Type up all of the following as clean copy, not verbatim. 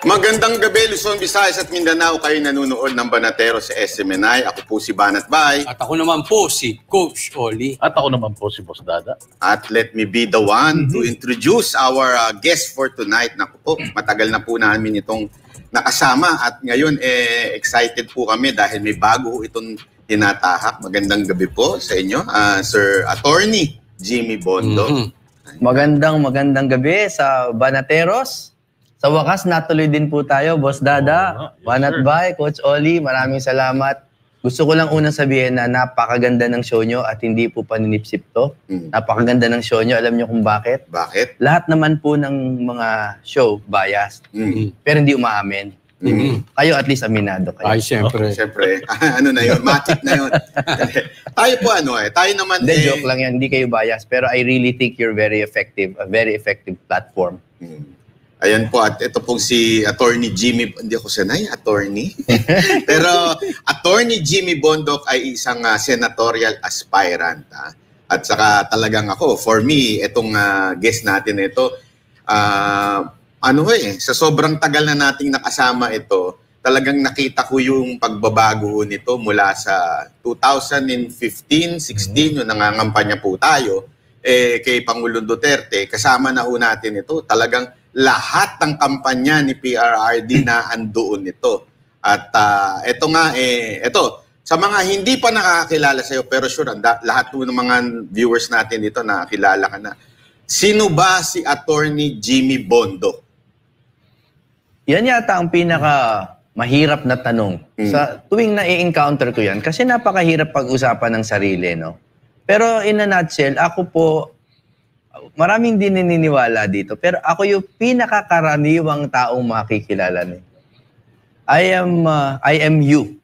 Magandang gabi, Luzon, Visayas at Mindanao. Kayo nanonood ng Banatero sa SMNI. Ako po si Banat Bay. At ako naman po si Coach Oli. At ako naman po si Boss Dada. At let me be the one to introduce our guest for tonight. Naku po, matagal na po namin itong nakasama at ngayon excited po kami dahil may bago itong tinatahak. Magandang gabi po sa inyo, Sir Attorney Jimmy Bondo. Magandang gabi sa Banateros. Sa wakas, natuloy din po tayo, Boss Dada, Banat Bay, Coach Oli, maraming salamat. Gusto ko lang unang sabihin na napakaganda ng show nyo at hindi po paninipsip to. Napakaganda ng show nyo. Alam nyo kung bakit? Bakit? Lahat naman po ng mga show biased, pero hindi umaamin. Kayo at least aminado kayo. Ay, siyempre. Siyempre, ano na yun, matik na yun. Tayo po tayo naman Hindi, joke lang yan, hindi kayo biased, pero I really think you're very effective, a very effective platform. Ayan po, at ito pong si Attorney Jimmy, hindi ako sanay, attorney. Pero Attorney Jimmy Bondoc ay isang senatorial aspirant. At saka talagang ako, for me, itong guest natin ito, sa sobrang tagal na nating nakasama ito, talagang nakita ko yung pagbabago nito mula sa 2015-16, yung nangangampanya po tayo, kay Pangulong Duterte, kasama na ho natin ito. Talagang lahat ng kampanya ni PRRD na andoon nito. At ito nga, sa mga hindi pa nakakakilala sa'yo, pero sure, lahat ng mga viewers natin dito nakakilala ka na. Sino ba si Attorney Jimmy Bondo? Yan yata ang pinaka mahirap na tanong. Sa tuwing na-encounter ko yan, kasi napakahirap pag-usapan ng sarili, no? Pero in a nutshell, ako po, maraming din naniniwala dito, pero ako yung pinakakaraniwang taong makikilala niyo. I am you.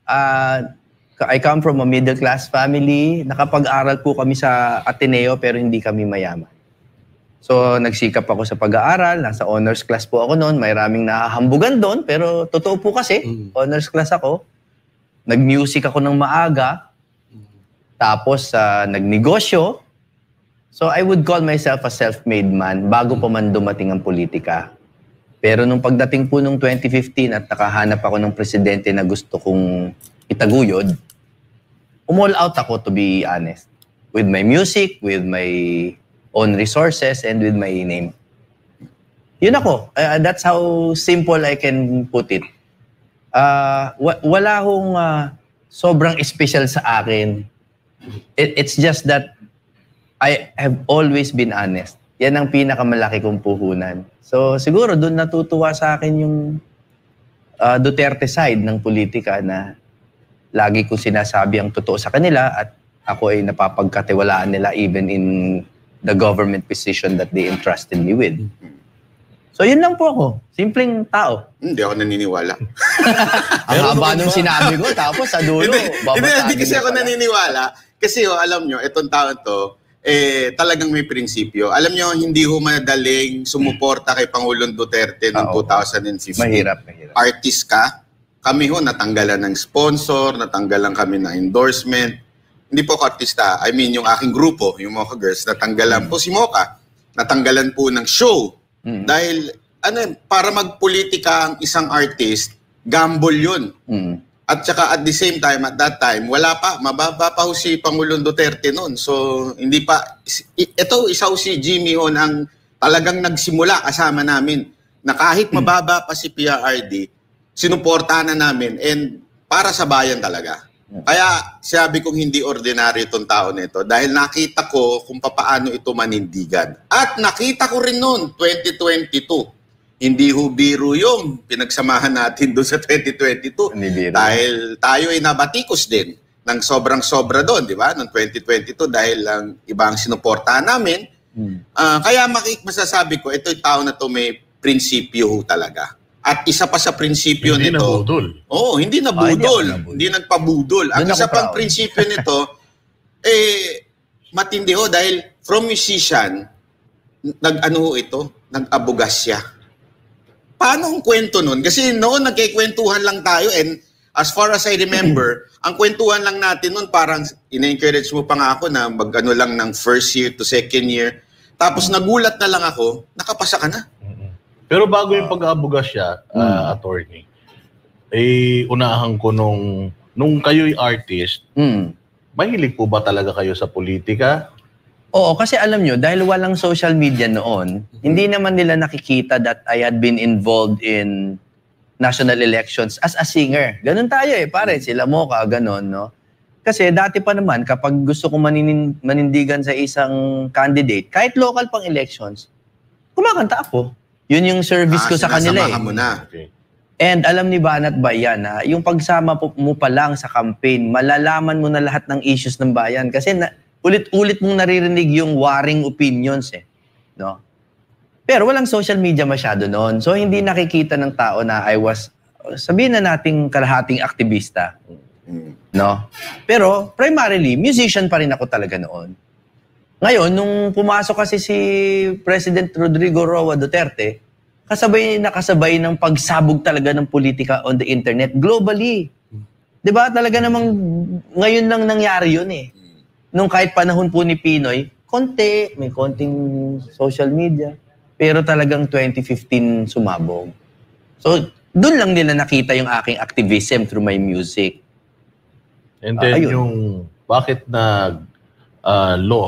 I come from a middle class family. Nakapag-aral po kami sa Ateneo pero hindi kami mayaman. So nagsikap ako sa pag-aaral, nasa honors class po ako noon. May raming nahahambugan doon pero totoo po kasi, honors class ako. Nag-music ako ng maaga. Tapos nagnegosyo. So I would call myself a self-made man bago pa man dumating ang politika. Pero nung pagdating po nung 2015 at nakahanap ako ng presidente na gusto kong itaguyod, all out ako, to be honest. With my music, with my own resources, and with my name. Yun ako. That's how simple I can put it. Wala hong sobrang special sa akin. It's just that I have always been honest. Yan ang pinakamalaki kong puhunan. So siguro doon natutuwa sa akin yung Duterte side ng politika na lagi kong sinasabi ang totoo sa kanila at ako ay napapagkatiwalaan nila even in the government position that they entrusted me with. So yun lang po ako. Simpleng tao. Hindi ako naniniwala. Ang haba nung sinabi ko, tapos sa dulo, Hindi kasi ako naniniwala. Kasi alam nyo, itong tao to, talagang may prinsipyo. Alam nyo, hindi ho madaling sumuporta kay Pangulong Duterte noong 2015. Mahirap. Artist ka, kami ho natanggalan ng sponsor, natanggalan kami ng endorsement. Hindi po ako artista, I mean yung aking grupo, yung Mocha Girls, natanggalan po si Mocha, natanggalan po ng show. Dahil para magpolitika ang isang artist, gamble yun. At saka at the same time, at that time, wala pa, mababa pa ho si Pangulong Duterte noon. So, hindi pa, isa ho si Jimmy ho ang talagang nagsimula kasama namin na kahit mababa pa si PRRD, sinuportahan na namin and para sa bayan talaga. Kaya sabi kong hindi ordinaryo itong tao nito dahil nakita ko kung paano ito manindigan. At nakita ko rin noon, 2022, hindi ho biro yung pinagsamahan natin doon sa 2022. Dahil tayo ay nabatikos din ng sobrang-sobra doon, di ba? Noong 2022 dahil ang ibang sinuportahan namin. Kaya masasabi ko, ito yung tao na to may prinsipyo ho talaga. At isa pa sa prinsipyo hindi nito... Nabudol. Oo, hindi nabudol. Hindi nagpabudol. Ang isa pang prinsipyo nito, matindi ho dahil from musician, nag-abogas siya. Paano ang kwento nun? Kasi noon nagkikwentuhan lang tayo and as far as I remember, ang kwentuhan lang natin nun parang ina-encourage mo pa nga ako na mag-ano lang ng first year to second year. Tapos nagulat na lang ako, nakapasa ka na. Pero bago yung pag-aabuga siya, attorney, unahan ko nung kayo'y artist, mahilig po ba talaga kayo sa politika? Oo, kasi alam nyo, dahil walang social media noon, hindi naman nila nakikita that I had been involved in national elections as a singer. Ganun tayo pare, sila Mocha, ganun, no? Kasi dati pa naman, kapag gusto kong manindigan sa isang candidate, kahit local pang elections, kumakanta ako. Yun yung service ko sa kanila sinasamahan mo na. Okay. And alam ni Banat Bayan na yung pagsama mo pa lang sa campaign, malalaman mo na lahat ng issues ng bayan. Kasi ulit-ulit mong naririnig yung warring opinions no? Pero walang social media masyado noon. So hindi nakikita ng tao na I was, sabihin na nating kalahating aktivista. No? Pero primarily, musician pa rin ako talaga noon. Ngayon, nung pumasok kasi si President Rodrigo Roa Duterte, nakasabay ng pagsabog talaga ng politika on the internet globally. 'Di ba? Talaga namang ngayon lang nangyari 'yun Nung kahit panahon po ni Pinoy, may konting social media, pero talagang 2015 sumabog. So, doon lang nila nakita yung aking activism through my music. And then bakit law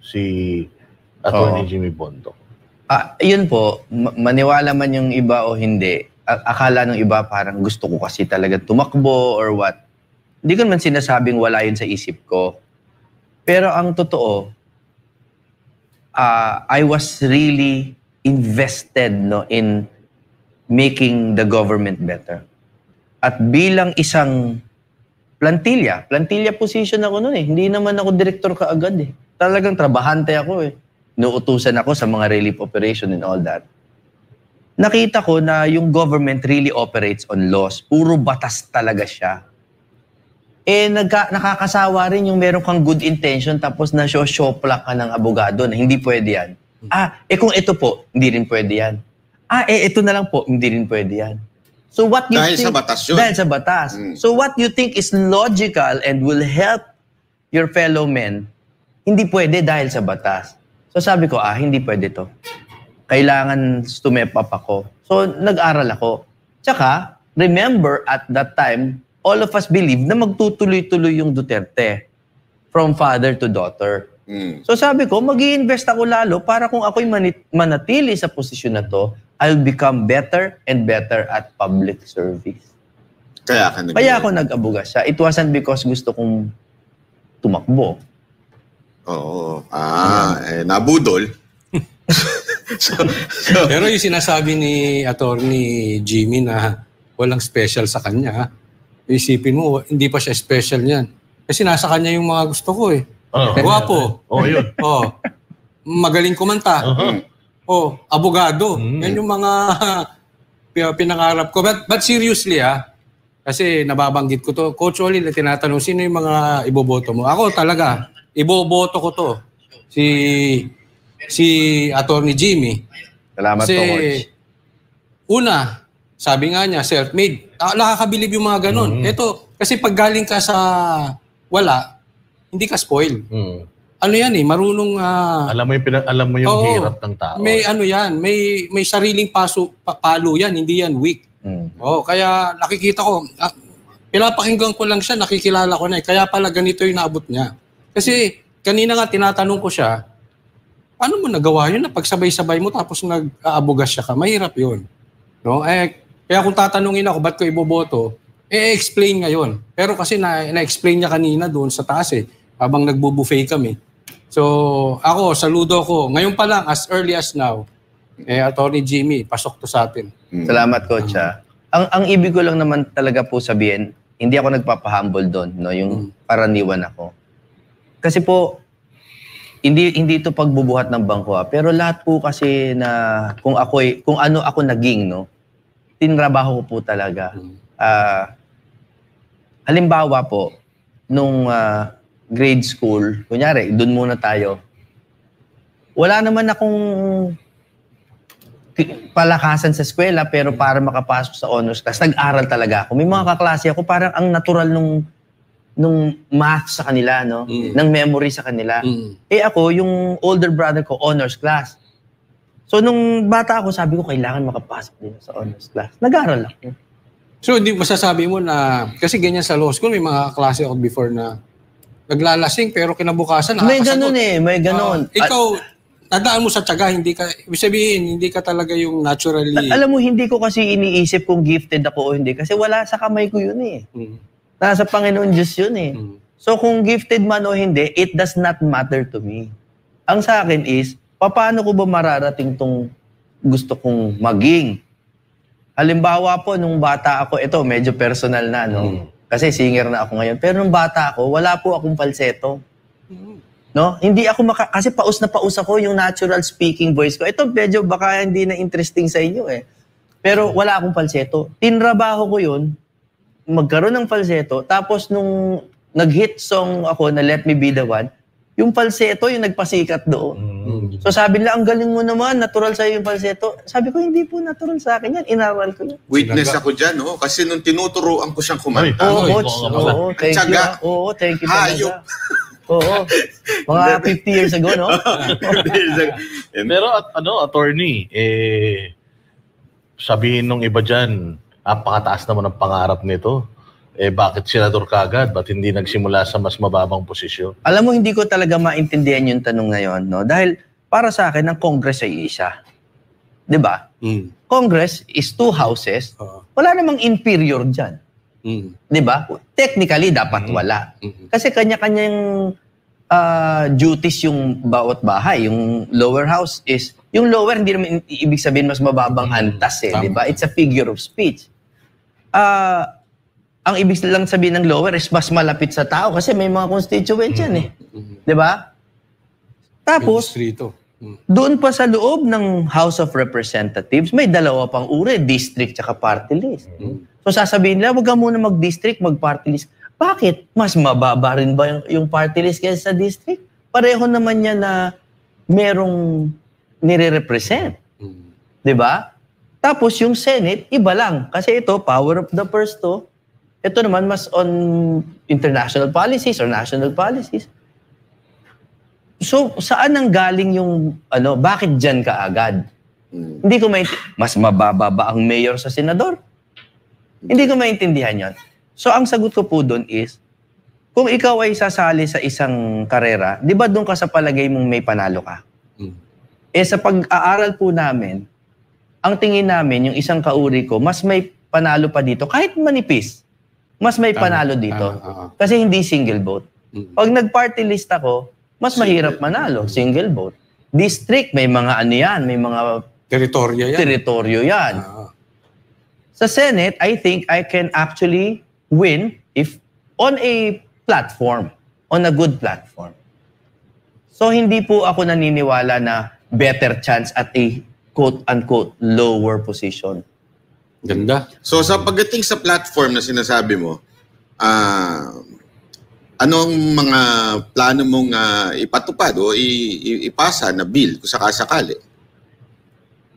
si Attorney Jimmy Bondoc? Yun po, maniwala man yung iba o hindi, akala ng iba parang gusto ko kasi talaga tumakbo or what. Hindi ko naman sinasabing wala yun sa isip ko. Pero ang totoo, I was really invested in making the government better. At bilang isang plantilla position ako noon Hindi naman ako director kaagad Talagang trabahante ako Nuutusan ako sa mga relief operation and all that. Nakita ko na yung government really operates on laws. Puro batas talaga siya. Nakakasawa rin yung meron kang good intention tapos na-shopla ka ng abogado na hindi pwede yan. Kung ito po, hindi rin pwede yan. Ito na lang po, hindi rin pwede yan. So what you Dahil think, sa batas yun. Dahil sa batas. So what you think is logical and will help your fellow men, hindi pwede dahil sa batas. So sabi ko, hindi pwede to. Kailangan stumep up ako. So nag-aral ako. Tsaka, remember at that time, all of us believe na magtutuloy-tuloy yung Duterte from father to daughter. So sabi ko, mag-i-invest ako lalo para kung ako'y manatili sa posisyon na to, I'll become better and better at public service. Kaya ako nag-abuga siya. It wasn't because gusto kong tumakbo. Oo. Nabudol. Pero yung sinasabi ni Attorney Jimmy na walang special sa kanya, isipin mo, hindi pa siya special niyan. Kasi nasa kanya yung mga gusto ko Guwapo. Yun. Magaling kumanta. Abogado. Yan yung mga pinangarap ko. But seriously kasi nababanggit ko to. Coach Oli, tinatanong, sino yung mga iboboto mo? Ako talaga, iboboto ko to. Si Attorney Jimmy. Salamat po, Coach. Una, sabi nga niya, self-made. Nakakabilib yung mga ganun. Ito, kasi pag galing ka sa wala, hindi ka spoil. Ano yan marunong... alam mo yung hirap ng tao. May may sariling palo yan, hindi yan weak. Kaya nakikita ko, pinapakinggan ko lang siya, nakikilala ko na Kaya pala ganito yung naabot niya. Kasi kanina nga tinatanong ko siya, paano mo nagawa yun na pagsabay-sabay mo tapos nag-aabugas siya ka? Mahirap yun. No? Kaya kung tatanungin ako, ba't ko iboboto? explain ngayon. Pero kasi na-explain niya kanina doon sa taas habang nagbo-buffet kami. So, ako, saludo ko. Ngayon pa lang, as early as now, Attorney Jimmy, pasok to sa atin. Salamat, Coach. Ang ibig ko lang naman talaga po sabihin, hindi ako nagpapahumble doon, yung karaniwan ako. Kasi po, hindi ito pagbubuhat ng bangko, pero lahat po kasi na kung ano ako naging, tinrabaho ko po talaga. Halimbawa po, nung grade school, kunyari, doon muna tayo, wala naman akong palakasan sa eskwela, pero para makapasok sa honors class, nag-aral talaga ako. May mga kaklase ako, parang ang natural nung math sa kanila, ng memory sa kanila. Ako, yung older brother ko, honors class. So, nung bata ako, sabi ko, kailangan makapasok din sa honors class. Nag-aaral ako. So, hindi masasabi mo na, kasi ganyan sa law school, may mga klase ako before na naglalasing pero kinabukasan May nakakasagot. ganun eh, may ganun. Ikaw, nadaan mo sa tiyaga, hindi ka, ibig sabihin, hindi ka talaga yung naturally... Alam mo, hindi ko kasi iniisip kung gifted ako o hindi. Kasi wala sa kamay ko yun eh. Nasa Panginoon Diyos yun eh. So, kung gifted man o hindi, it does not matter to me. Ang sa akin is, paano ko ba mararating tong gusto kong maging? Halimbawa po, nung bata ako, ito, medyo personal na, no? Kasi singer na ako ngayon. Pero nung bata ako, wala po akong falsetto. No? Hindi ako kasi paus na paus ako yung natural speaking voice ko. Ito, medyo baka hindi na interesting sa inyo eh. Pero wala akong falsetto. Tinrabaho ko yun, magkaroon ng falsetto, tapos nung nag-hit song ako na Let Me Be The One, yung falsetto yung nagpasikat doon. So sabi nila, ang galing mo naman, natural sa'yo yung falsetto. Sabi ko, hindi po natural sa akin yan, inaral ko yan. Witness ako dyan, oh, kasi nung tinuturuan ko siyang kumanta. Oo, coach. Oo, thank you. Oo, thank you talaga. Oo. Mga 50 years ago, no? Pero attorney, sabihin nung iba dyan, napakataas naman ang pangarap nito. Bakit senador kagad? Ba't hindi nagsimula sa mas mababang posisyon? Alam mo, hindi ko talaga maintindihan yung tanong na yun, no? Dahil para sa akin, ang Congress ay isa. Di ba? Congress is 2 houses. Wala namang inferior dyan. Di ba? Technically, dapat wala. Kasi kanya-kanyang duties yung bawat bahay. Yung lower house is, yung lower, hindi naman ibig sabihin mas mababang antas eh. Di ba? It's a figure of speech. Ang ibig lang sabihin ng lower is mas malapit sa tao kasi may mga constituents yan eh. Di ba? Tapos, doon pa sa loob ng House of Representatives, may 2 pang uri, district tsaka party list. So sasabihin nila, wag ka muna mag-district, mag-party list. Bakit? Mas mababa rin ba yung party list kaysa sa district? Pareho naman yan na merong nire-represent. Di ba? Tapos yung Senate, iba lang. Kasi ito, power of the purse to. Ito naman mas on international policies or national policies. So, saan nang galing yung, bakit dyan ka agad? Hindi ko mas mababa ba ang mayor sa senador? Hindi ko maintindihan yon. So, ang sagot ko po doon is, kung ikaw ay sasali sa isang karera, di ba doon ka sa palagay mong may panalo ka? Sa pag-aaral po namin, ang tingin namin, yung isang kauri ko, mas may panalo pa dito, kahit manipis. Mas may panalo dito. Kasi hindi single vote. Pag nag-party list ako, mas mahirap manalo. Single vote. District, may mga yan. May mga teritoryo yan. Sa Senate, I think I can actually win if on a platform. On a good platform. So, hindi po ako naniniwala na better chance at a quote-unquote lower position. Ganda. So sa pagdating sa platform na sinasabi mo, anong mga plano mong ipatupad o ipasa na bill kung sakasakali?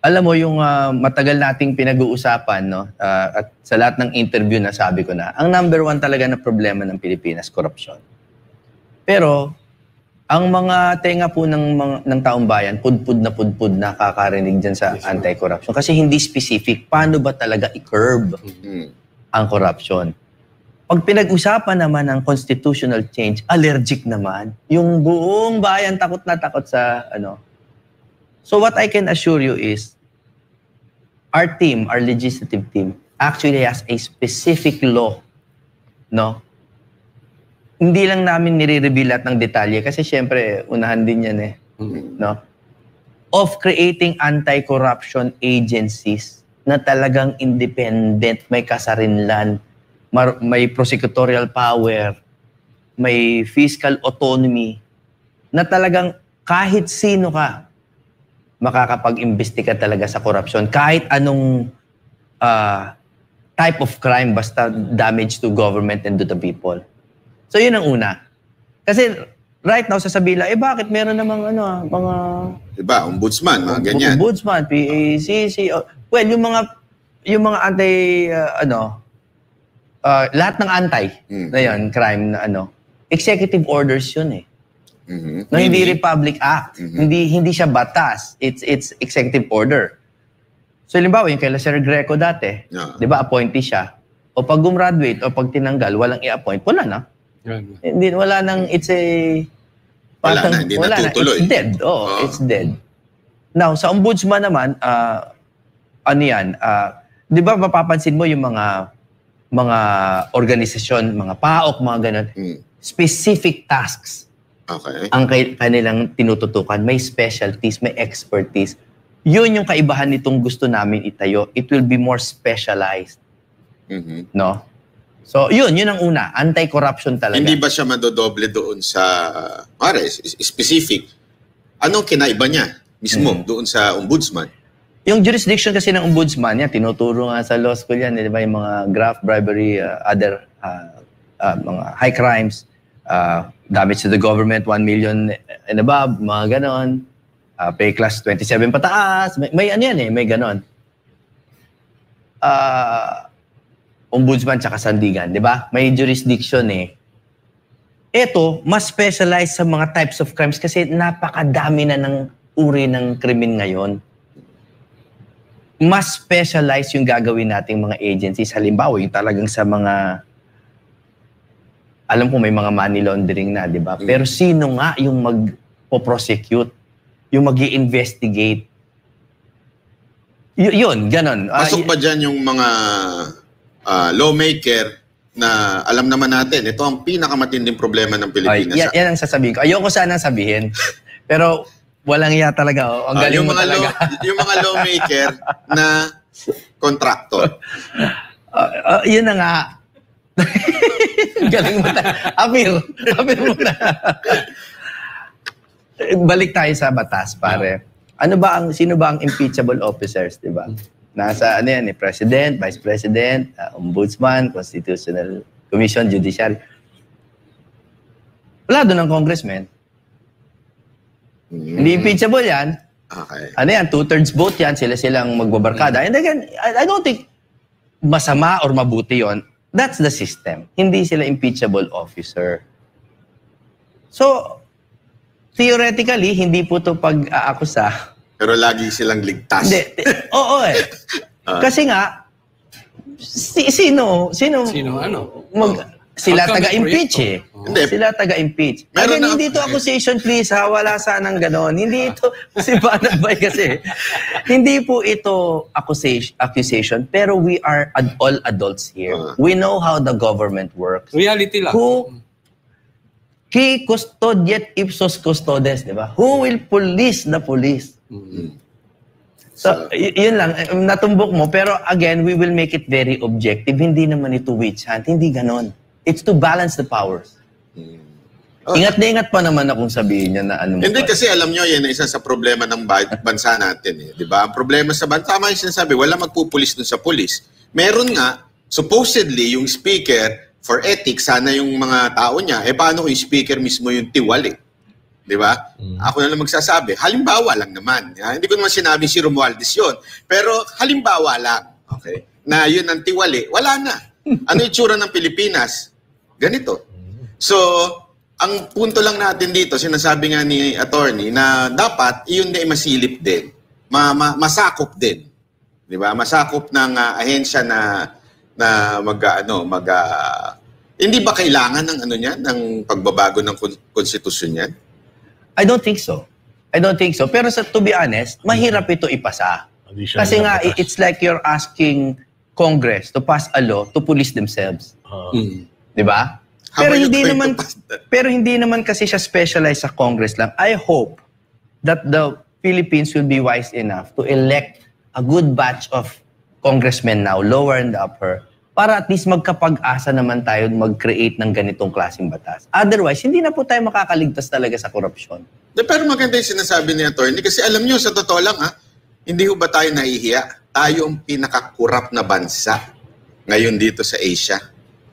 Alam mo, yung matagal nating pinag-uusapan, no? At sa lahat ng interview na sabi ko na, ang number 1 talaga na problema ng Pilipinas, korupsyon. Pero, ang mga tenga po ng taong bayan, pudpud na kakarinig dyan sa anti-corruption. Kasi hindi specific, paano ba talaga i-curb ang corruption? Pag pinag-usapan naman ng constitutional change, allergic naman. Yung buong bayan takot na takot sa So what I can assure you is, our team, our legislative team, actually has a specific law, no? Hindi lang namin nire-reveal at ng detalye kasi syempre, unahan din yan eh. No? Of creating anti-corruption agencies na talagang independent, may kasarinlan, may prosecutorial power, may fiscal autonomy, na talagang kahit sino ka, makakapag-imbestiga talaga sa corruption. Kahit anong type of crime, basta damage to government and to the people. So, yun ang una. Kasi, right now, sasabihin lang, bakit meron namang mga... Diba, ombudsman, mga ganyan. Ombudsman, PACC. Well, yung mga anti, lahat ng anti na yun, crime na executive orders yun eh. No, hindi Republic Act. Hindi siya batas. It's executive order. So, halimbawa, yung kay Sir Greco dati, di ba, appointee siya. O pag gumraduate o pag tinanggal, walang i-appoint, wala na. Hindi, wala nang, it's a... Wala na, hindi natutuloy. It's dead. It's dead. Now, sa ombudsman naman, ano yan, di ba mapapansin mo yung mga organisasyon, mga PAOK, mga ganun, specific tasks. Okay. Ang kanilang tinututukan. May specialties, may expertise. Yun yung kaibahan nitong gusto namin itayo. It will be more specialized. No? So, yun ang una. Anti-corruption talaga. Hindi ba siya madodoble doon sa, specific? Anong kinaiba niya mismo doon sa ombudsman? Yung jurisdiction kasi ng ombudsman, yan, tinuturo nga sa law school yan, di ba, yung mga graft, bribery, other mga high crimes, damage to the government, 1 million and above, mga ganon. Pay class 27 pataas, may ano yan may ganon. Ombudsman tsaka sandigan, di ba? May jurisdiction Ito, mas specialized sa mga types of crimes kasi napakadami na ng uri ng krimen ngayon. Mas specialized yung gagawin nating mga agencies. Halimbawa, yung talagang sa mga, alam ko may mga money laundering na, di ba? Pero sino nga yung magpo-prosecute? Yung mag-i-investigate? Yun, ganon. Pasok ba dyan yung mga lawmaker na alam naman natin, ito ang pinakamatinding problema ng Pilipinas. Yan ang sasabihin ko. Ayoko sanang sabihin. Pero walang iya talaga. Ang galing mo talaga. Yung mga lawmaker na contractor. Yun na nga. Galing mo talaga. Amir mo na. Balik tayo sa batas, pare. Sino ba ang impeachable officers, di ba? Nasa President, Vice President, Ombudsman, Constitutional Commission, Judiciary. Wala doon ang congressman. Hindi impeachable yan. Okay. 2/3 vote yan, sila-silang magbabarkada. And again, I don't think masama or mabuti yon. That's the system. Hindi sila impeachable officer. So, theoretically, hindi po ito pag-aakusa. Pero lagi silang ligtas. Hindi. Oo Kasi nga, sino ano? Sila taga-impeach Hindi. Sila taga-impeach. Again, hindi ito accusation, please ha. Wala sanang ganon. Hindi ito, si Banabay kasi. Hindi po ito accusation, pero we are all adults here. We know how the government works. Reality lang. Qui custodiet ipsos custodes, di ba? Who will police the police? So, yun lang. Natumbok mo. Pero again, we will make it very objective. Hindi naman ito witch hunt. Hindi ganon. It's to balance the powers. Ingat na ingat pa naman akong sabihin niya na ano. Hindi kasi alam nyo, yan isa sa problema ng bansa natin. Di ba? Ang problema sa bansa, tama yung sinasabi, wala magpupulis dun sa pulis. Meron nga, supposedly, yung speaker, for ethics, sana yung mga tao niya, paano kung yung speaker mismo yung tiwali? Di ba? Ako na lang magsasabi. Halimbawa lang naman. Hindi ko naman sinabi si Romualdez yun. Pero halimbawa lang. Okay? Na yun ang tiwali. Wala na. Ano yung itsura ng Pilipinas? Ganito. So, ang punto lang natin dito, sinasabi nga ni attorney, na dapat iyon na masilip din. Masakop din. Di ba? Masakop ng ahensya na hindi ba kailangan ng ng pagbabago ng konstitusyon yan? I don't think so. Pero to be honest, mahirap ito ipasa. Kasi nga, it's like you're asking Congress to pass a law to police themselves. Di ba? Pero hindi naman kasi siya specialized sa Congress lang. I hope that the Philippines will be wise enough to elect a good batch of congressmen now, lower and upper, para at least magkapag-asa naman tayo mag-create ng ganitong klaseng batas. Otherwise, hindi na po tayo makakaligtas talaga sa korupsyon. Pero maganda yung sinasabi ni attorney kasi alam nyo, sa totoo lang hindi ho ba tayo nahihiya? Tayo ang pinaka-corrupt na bansa ngayon dito sa Asia.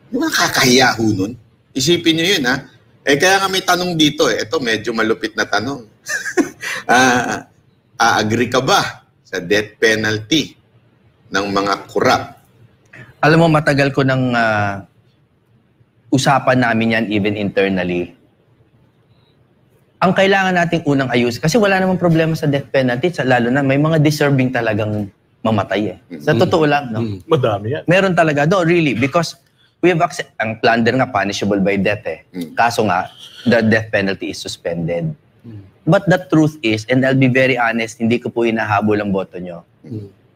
Di ba nakakahiya ho nun? Isipin nyo yun kaya nga may tanong dito ito medyo malupit na tanong. Agree ka ba sa death penalty ng mga corrupt? Alam mo, matagal ko nang usapan namin yan even internally. ang kailangan nating unang ayusin, kasi wala namang problema sa death penalty, lalo na may mga deserving talagang mamatay Sa totoo lang, no? Madami yan. Meron talaga. No, really, because we have ang plunder nga punishable by death Kaso nga, the death penalty is suspended. But the truth is, and I'll be very honest, hindi ko po hinahabol ang boto nyo.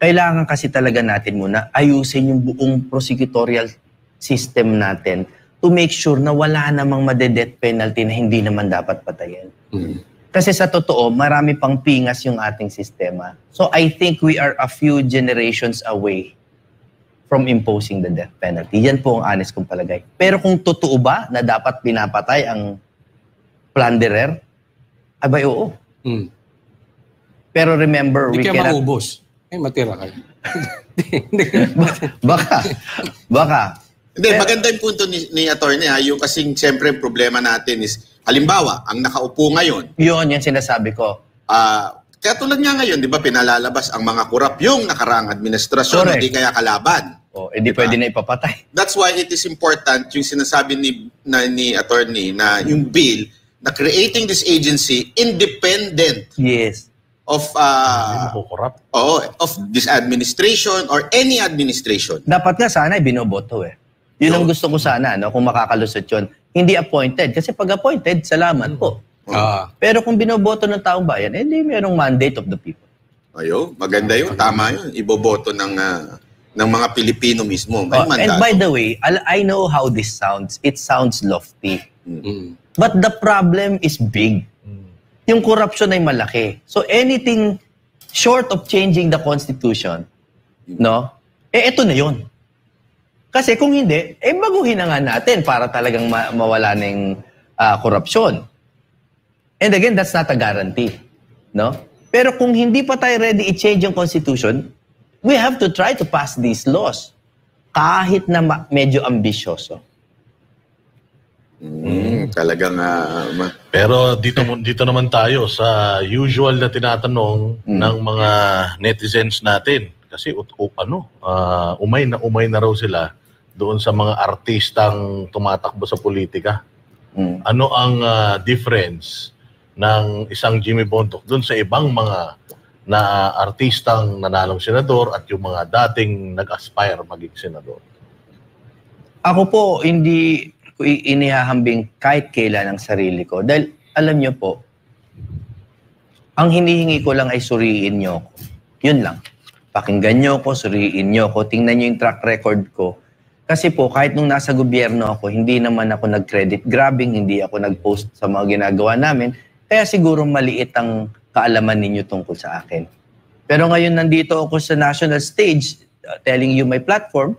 Kailangan kasi talaga natin muna ayusin yung buong prosecutorial system natin to make sure na wala namang made-death penalty na hindi naman dapat patayin. Kasi sa totoo, marami pang pingas yung ating sistema. So I think we are a few generations away from imposing the death penalty. Yan po ang honest kong palagay. Pero kung totoo ba na dapat pinapatay ang plunderer, abay oo. Pero remember, Hindi we kaya cannot... maubos. Matira kayo. Baka. Hindi, maganda yung punto ni attorney yung kasing siyempre problema natin is, halimbawa, ang nakaupo ngayon. Yun sinasabi ko. Kaya tulad nga ngayon, di ba, pinalalabas ang mga kurap yung nakaraang administrasyon, hindi kaya kalaban. Hindi pwede na ipapatay. That's why it is important yung sinasabi ni attorney na yung bill na creating this agency independent. Yes. Of this administration or any administration. Dapat nga sana binoboto Yun ang gusto ko sana, no, kung makakalusot yun. Hindi appointed. Kasi pag appointed, salamat po. Pero kung binoboto ng taong bayan, hindi merong mandate of the people. Maganda yun. Tama yun. Iboboto ng mga Pilipino mismo. And by the way, I know how this sounds. It sounds lofty. But the problem is big. Yung corruption ay malaki. So anything short of changing the Constitution, no? Ito na yun. Kasi kung hindi, baguhin na nga natin para talagang mawala ng korupsyon. And again, that's not a guarantee. No? Pero kung hindi pa tayo ready i-change yung Constitution, we have to try to pass these laws. Kahit na medyo ambisyoso. Talagang... Pero dito naman tayo sa usual na tinatanong ng mga netizens natin. Kasi umay na raw sila doon sa mga artistang tumatakbo sa politika. Ano ang difference ng isang Jimmy Bontoc doon sa ibang mga na artistang nanalong senador at yung mga dating nag-aspire maging senador? Ako po, hindi ko inihahambing kahit kailan ang sarili ko. Dahil alam nyo po, ang hinihingi ko lang ay suriin nyo ako. Yun lang. Pakinggan nyo ko, suriin nyo ko, tingnan nyo yung track record ko. Kasi po, kahit nung nasa gobyerno ako, hindi naman ako nag-credit grabbing, hindi ako nag-post sa mga ginagawa namin. Kaya siguro maliit ang kaalaman ninyo tungkol sa akin. Pero ngayon nandito ako sa national stage, telling you my platform,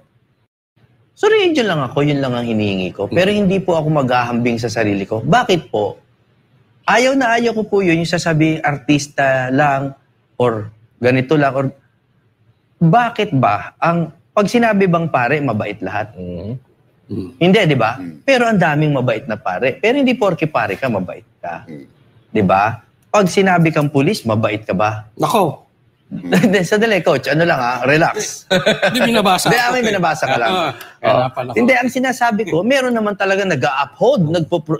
suriin nyo lang ako, yun lang ang hinihingi ko. Pero hindi po ako maghahambing sa sarili ko. Bakit po? Ayaw na ayaw ko po yun, yung sasabing artista lang, or ganito lang, or bakit ba pag sinabi bang pare, mabait lahat? Hindi, di ba? Pero ang daming mabait na pare. Pero hindi porke pare ka, mabait ka. Di ba? Pag sinabi kang pulis, mabait ka ba? Nako. Sadali, coach. Ano lang relax. Hindi binabasa. Hindi, binabasa ka lang. Hindi, ang sinasabi ko, meron naman talaga nag-uphold,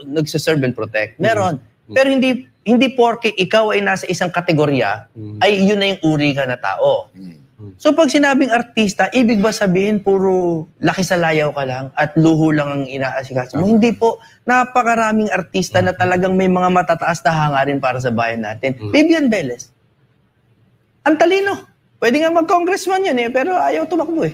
nagsiserve and protect. Meron. Pero hindi porke ikaw ay nasa isang kategorya, ay yun na yung uri ka na tao. So pag sinabing artista, ibig ba sabihin puro laki sa layaw ka lang at luho lang ang inaasikaso mo? Hindi po. Napakaraming artista na talagang may mga matataas na hangarin para sa bayan natin. Vivian Velez. Ang talino. Pwede nga mag-congressman yan pero ayaw tumakbo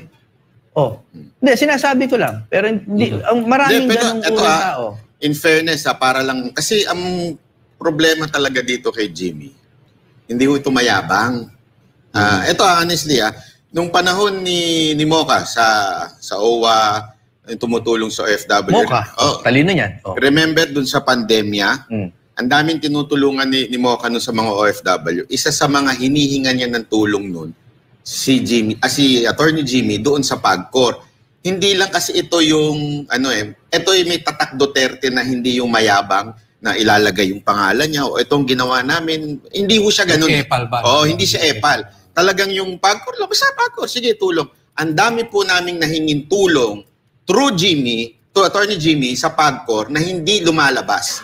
Hindi, sinasabi ko lang. Pero hindi, maraming ganong urang tao. In fairness, para lang, kasi ang problema talaga dito kay Jimmy, hindi ko ito mayabang. Ito honestly, nung panahon ni Mocha sa OWA, tumutulong sa OFW. Mocha? Talino yan. Remember dun sa pandemya, ang daming tinutulungan ni Mocha nun sa mga OFW. Isa sa mga hinihinga niya ng tulong nun, si Attorney Jimmy doon sa PAGCOR. Hindi lang kasi ito yung, ito yung may tatak Duterte na hindi yung mayabang na ilalagay yung pangalan niya o itong ginawa namin. Hindi ho siya ganun. Epal ba? Hindi siya epal. Talagang yung PAGCOR, basta PAGCOR, sige, tulong. Ang dami po naming nahingin tulong through Attorney Jimmy sa PAGCOR na hindi lumalabas.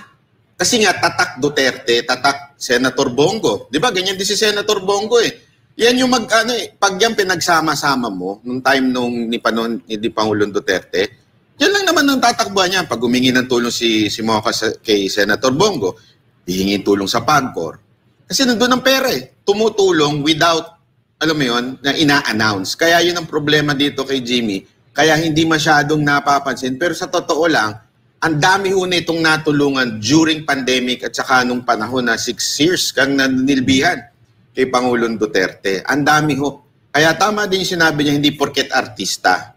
Kasi nga, tatak Duterte, tatak Senator Bongo. Di ba? Ganyan din si Senator Bongo eh. Yan yung pag yan pinagsama-sama mo, nung time ni Pangulong Duterte, yan lang naman ang tatakbuhan niya. Pag humingi ng tulong si Moca kay Senator Bongo, hihingi tulong sa PAGCOR. Kasi nandun ang pera eh. Tumutulong without, alam mo yun, na ina-announce. Kaya yun ang problema dito kay Jimmy. Kaya hindi masyadong napapansin. Pero sa totoo lang, ang dami ho na itong natulungan during pandemic at saka nung panahon na 6 years kang nanilbihan kay Pangulong Duterte. Ang dami ho. Kaya tama din yung sinabi niya, hindi porket artista.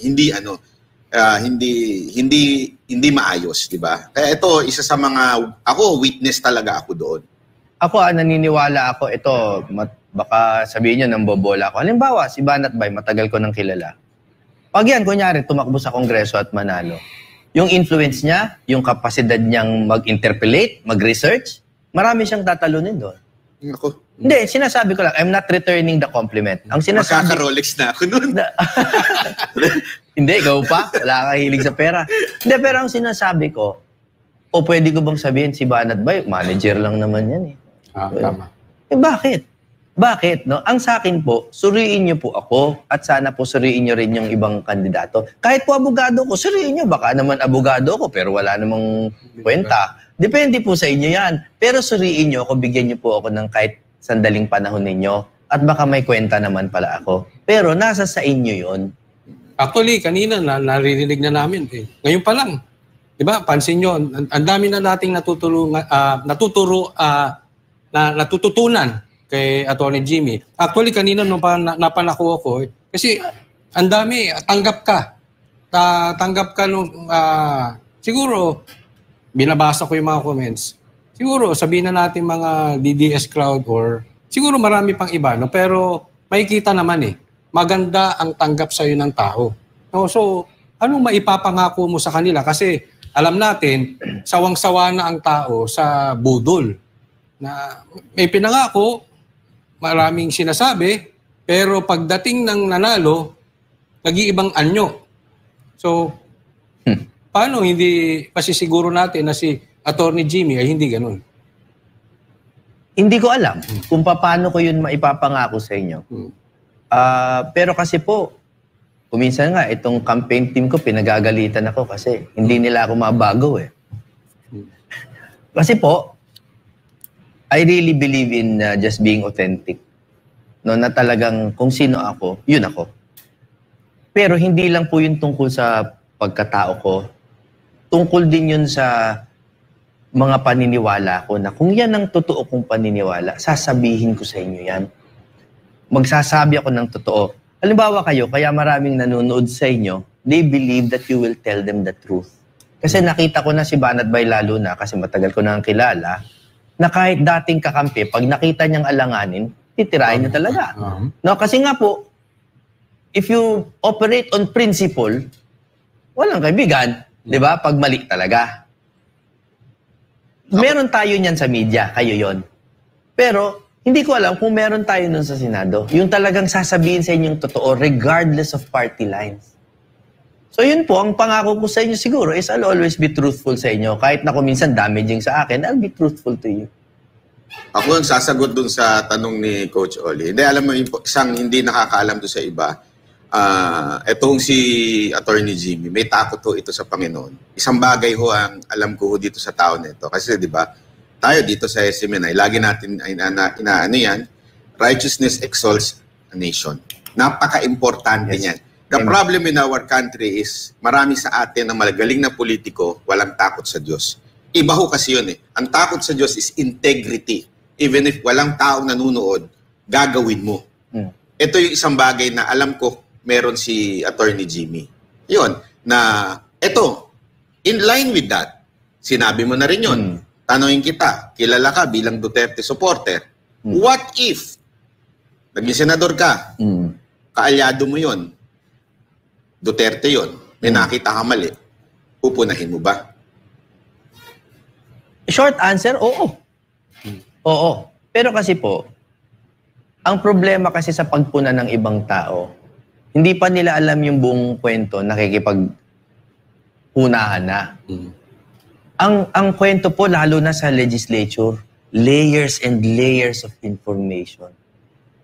Hindi maayos, di ba? Kaya ito, isa sa mga, witness talaga ako doon. Ako, naniniwala ako, ito, baka sabihin nyo nang bobola ako. Halimbawa, si Banat Bay, matagal ko nang kilala. Pag yan, kunyari, tumakbo sa Kongreso at manalo, yung influence niya, yung kapasidad niyang mag-interpolate, mag-research, marami siyang tatalunin doon. Ako. Hindi, sinasabi ko lang, I'm not returning the compliment. Ang sinasabi... Makaka-Rolex na ako nun. Hindi, ikaw pa. Wala kang hilig sa pera. Hindi, pero ang sinasabi ko, pwede ko bang sabihin si Banat Bay, manager lang naman yan eh. Tama. Bakit? Bakit? No? Ang sa akin po, suriin niyo po ako at sana po suriin niyo rin yung ibang kandidato. Kahit po abogado ko, suriin niyo. Baka naman abogado ko pero wala namang kwenta. Depende po sa inyo yan. Pero suriin niyo ako, bigyan niyo po ako ng kahit sandaling panahon ninyo at baka may kwenta naman pala ako. Pero nasa sa inyo yon. Actually, kanina naririnig na namin. Ngayon pa lang. Diba? Pansin nyo, ang dami na nating natututunan kay Atty. Jimmy. Actually, kanina nung napanako ako, kasi ang dami, tanggap ka. Tanggap ka nung, siguro, binabasa ko yung mga comments. Siguro, sabihin na natin mga DDS crowd or siguro marami pang iba. No? Pero makikita naman maganda ang tanggap sa'yo ng tao. No? So, anong maipapangako mo sa kanila? Kasi alam natin, sawang-sawa na ang tao sa budol. Na may pinangako, maraming sinasabi, pero pagdating ng nanalo, nag-iibang anyo. So, paano hindi pasisiguro natin na si Atty. Jimmy ay hindi ganun? Hindi ko alam kung paano ko yun maipapangako sa inyo. Pero kasi po, kuminsan nga, itong campaign team ko, pinagagalitan ako kasi hindi nila ako mabago eh. Kasi po, I really believe in just being authentic. No, na talagang kung sino ako, yun ako. Pero hindi lang po yun tungkol sa pagkatao ko. Tungkol din yun sa mga paniniwala ko na kung yan ang totoo kong paniniwala, sasabihin ko sa inyo yan. Magsasabi ako ng totoo. Halimbawa kayo, kaya maraming nanonood sa inyo, they believe that you will tell them the truth. Kasi nakita ko na si Banat Bay lalo na, kasi matagal ko nang kilala, na kahit dating kakampi, pag nakita niyang alanganin, titirahin niya talaga. No, kasi nga po, if you operate on principle, walang kaibigan, di ba? Pag mali talaga. Meron tayo niyan sa media, kayo yon. Pero, hindi ko alam kung meron tayo nun sa Senado. Yung talagang sasabihin sa inyong totoo, regardless of party lines. So yun po, ang pangako ko sa inyo siguro is I'll always be truthful sa inyo. Kahit na kung minsan damaging sa akin, I'll be truthful to you. Ako ang sasagot dun sa tanong ni Coach Oli. Hindi, alam mo, isang hindi nakakaalam doon sa iba. Etong si Atty. Jimmy, may takot ho ito sa Panginoon. Isang bagay ho ang alam ko ho dito sa tao nito. Kasi di ba, tayo dito sa SMNI, lagi natin inaano yan, righteousness exalts a nation. Napaka-importante niyan. The problem in our country is marami sa atin na malagaling na politiko walang takot sa Diyos. Iba ho kasi yun eh. Ang takot sa Diyos is integrity. Even if walang taong nanunood, gagawin mo. Ito yung isang bagay na alam ko meron si Atty. Jimmy. Yun, na ito, in line with that, sinabi mo na rin yun. Tanungin kita, kilala ka bilang Duterte supporter. What if naging senador ka, kaalyado mo yun, Duterte yun, may nakita ka mali, pupunahin mo ba? Short answer, oo. Oo. Pero kasi po, ang problema kasi sa pagpuna ng ibang tao, hindi pa nila alam yung buong kwento, nakikipagpunahan na. Ang kwento po, lalo na sa legislature, layers and layers of information.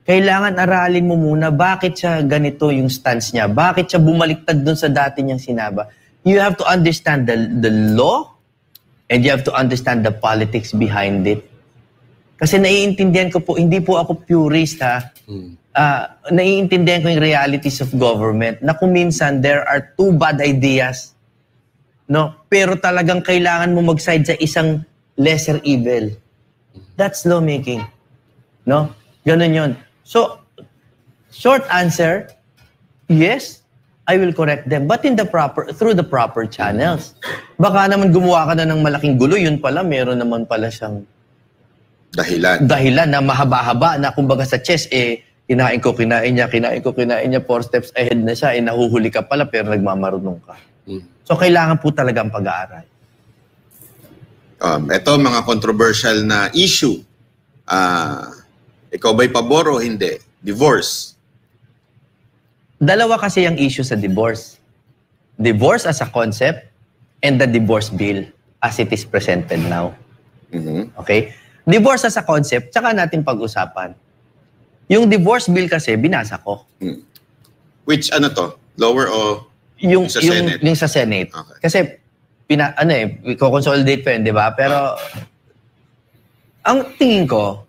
Kailangan aralin mo muna bakit siya ganito yung stance niya, bakit siya bumaliktad dun sa dati niyang sinaba. You have to understand the law and you have to understand the politics behind it. Kasi naiintindihan ko po, hindi po ako purist ha. Naiintindihan ko yung realities of government na kung minsan there are two bad ideas, no? Pero talagang kailangan mo mag-side sa isang lesser evil. That's lawmaking. No? Ganun yun. So, short answer, yes, I will correct them, but through the proper channels. Baka naman gumawa ka na ng malaking gulo, yun pala, meron naman pala siyang dahilan na mahaba-haba na kumbaga sa chess, kinain niya, 4 steps ahead na siya, nahuhuli ka pala pero nagmamarunong ka. So, kailangan po talagang pag-aaral. Ito, mga controversial na issue. Ikaw ba'y pabor o hindi? Divorce. Dalawa kasi yung issue sa divorce. Divorce as a concept and the divorce bill as it is presented now. Okay? Divorce as a concept, tsaka natin pag-usapan. Yung divorce bill kasi, binasa ko. Which, ano to? Lower o yung sa Senate? Yung sa Senate. Okay. Kasi, i-consolidate pa yun, di ba? Pero, ang tingin ko,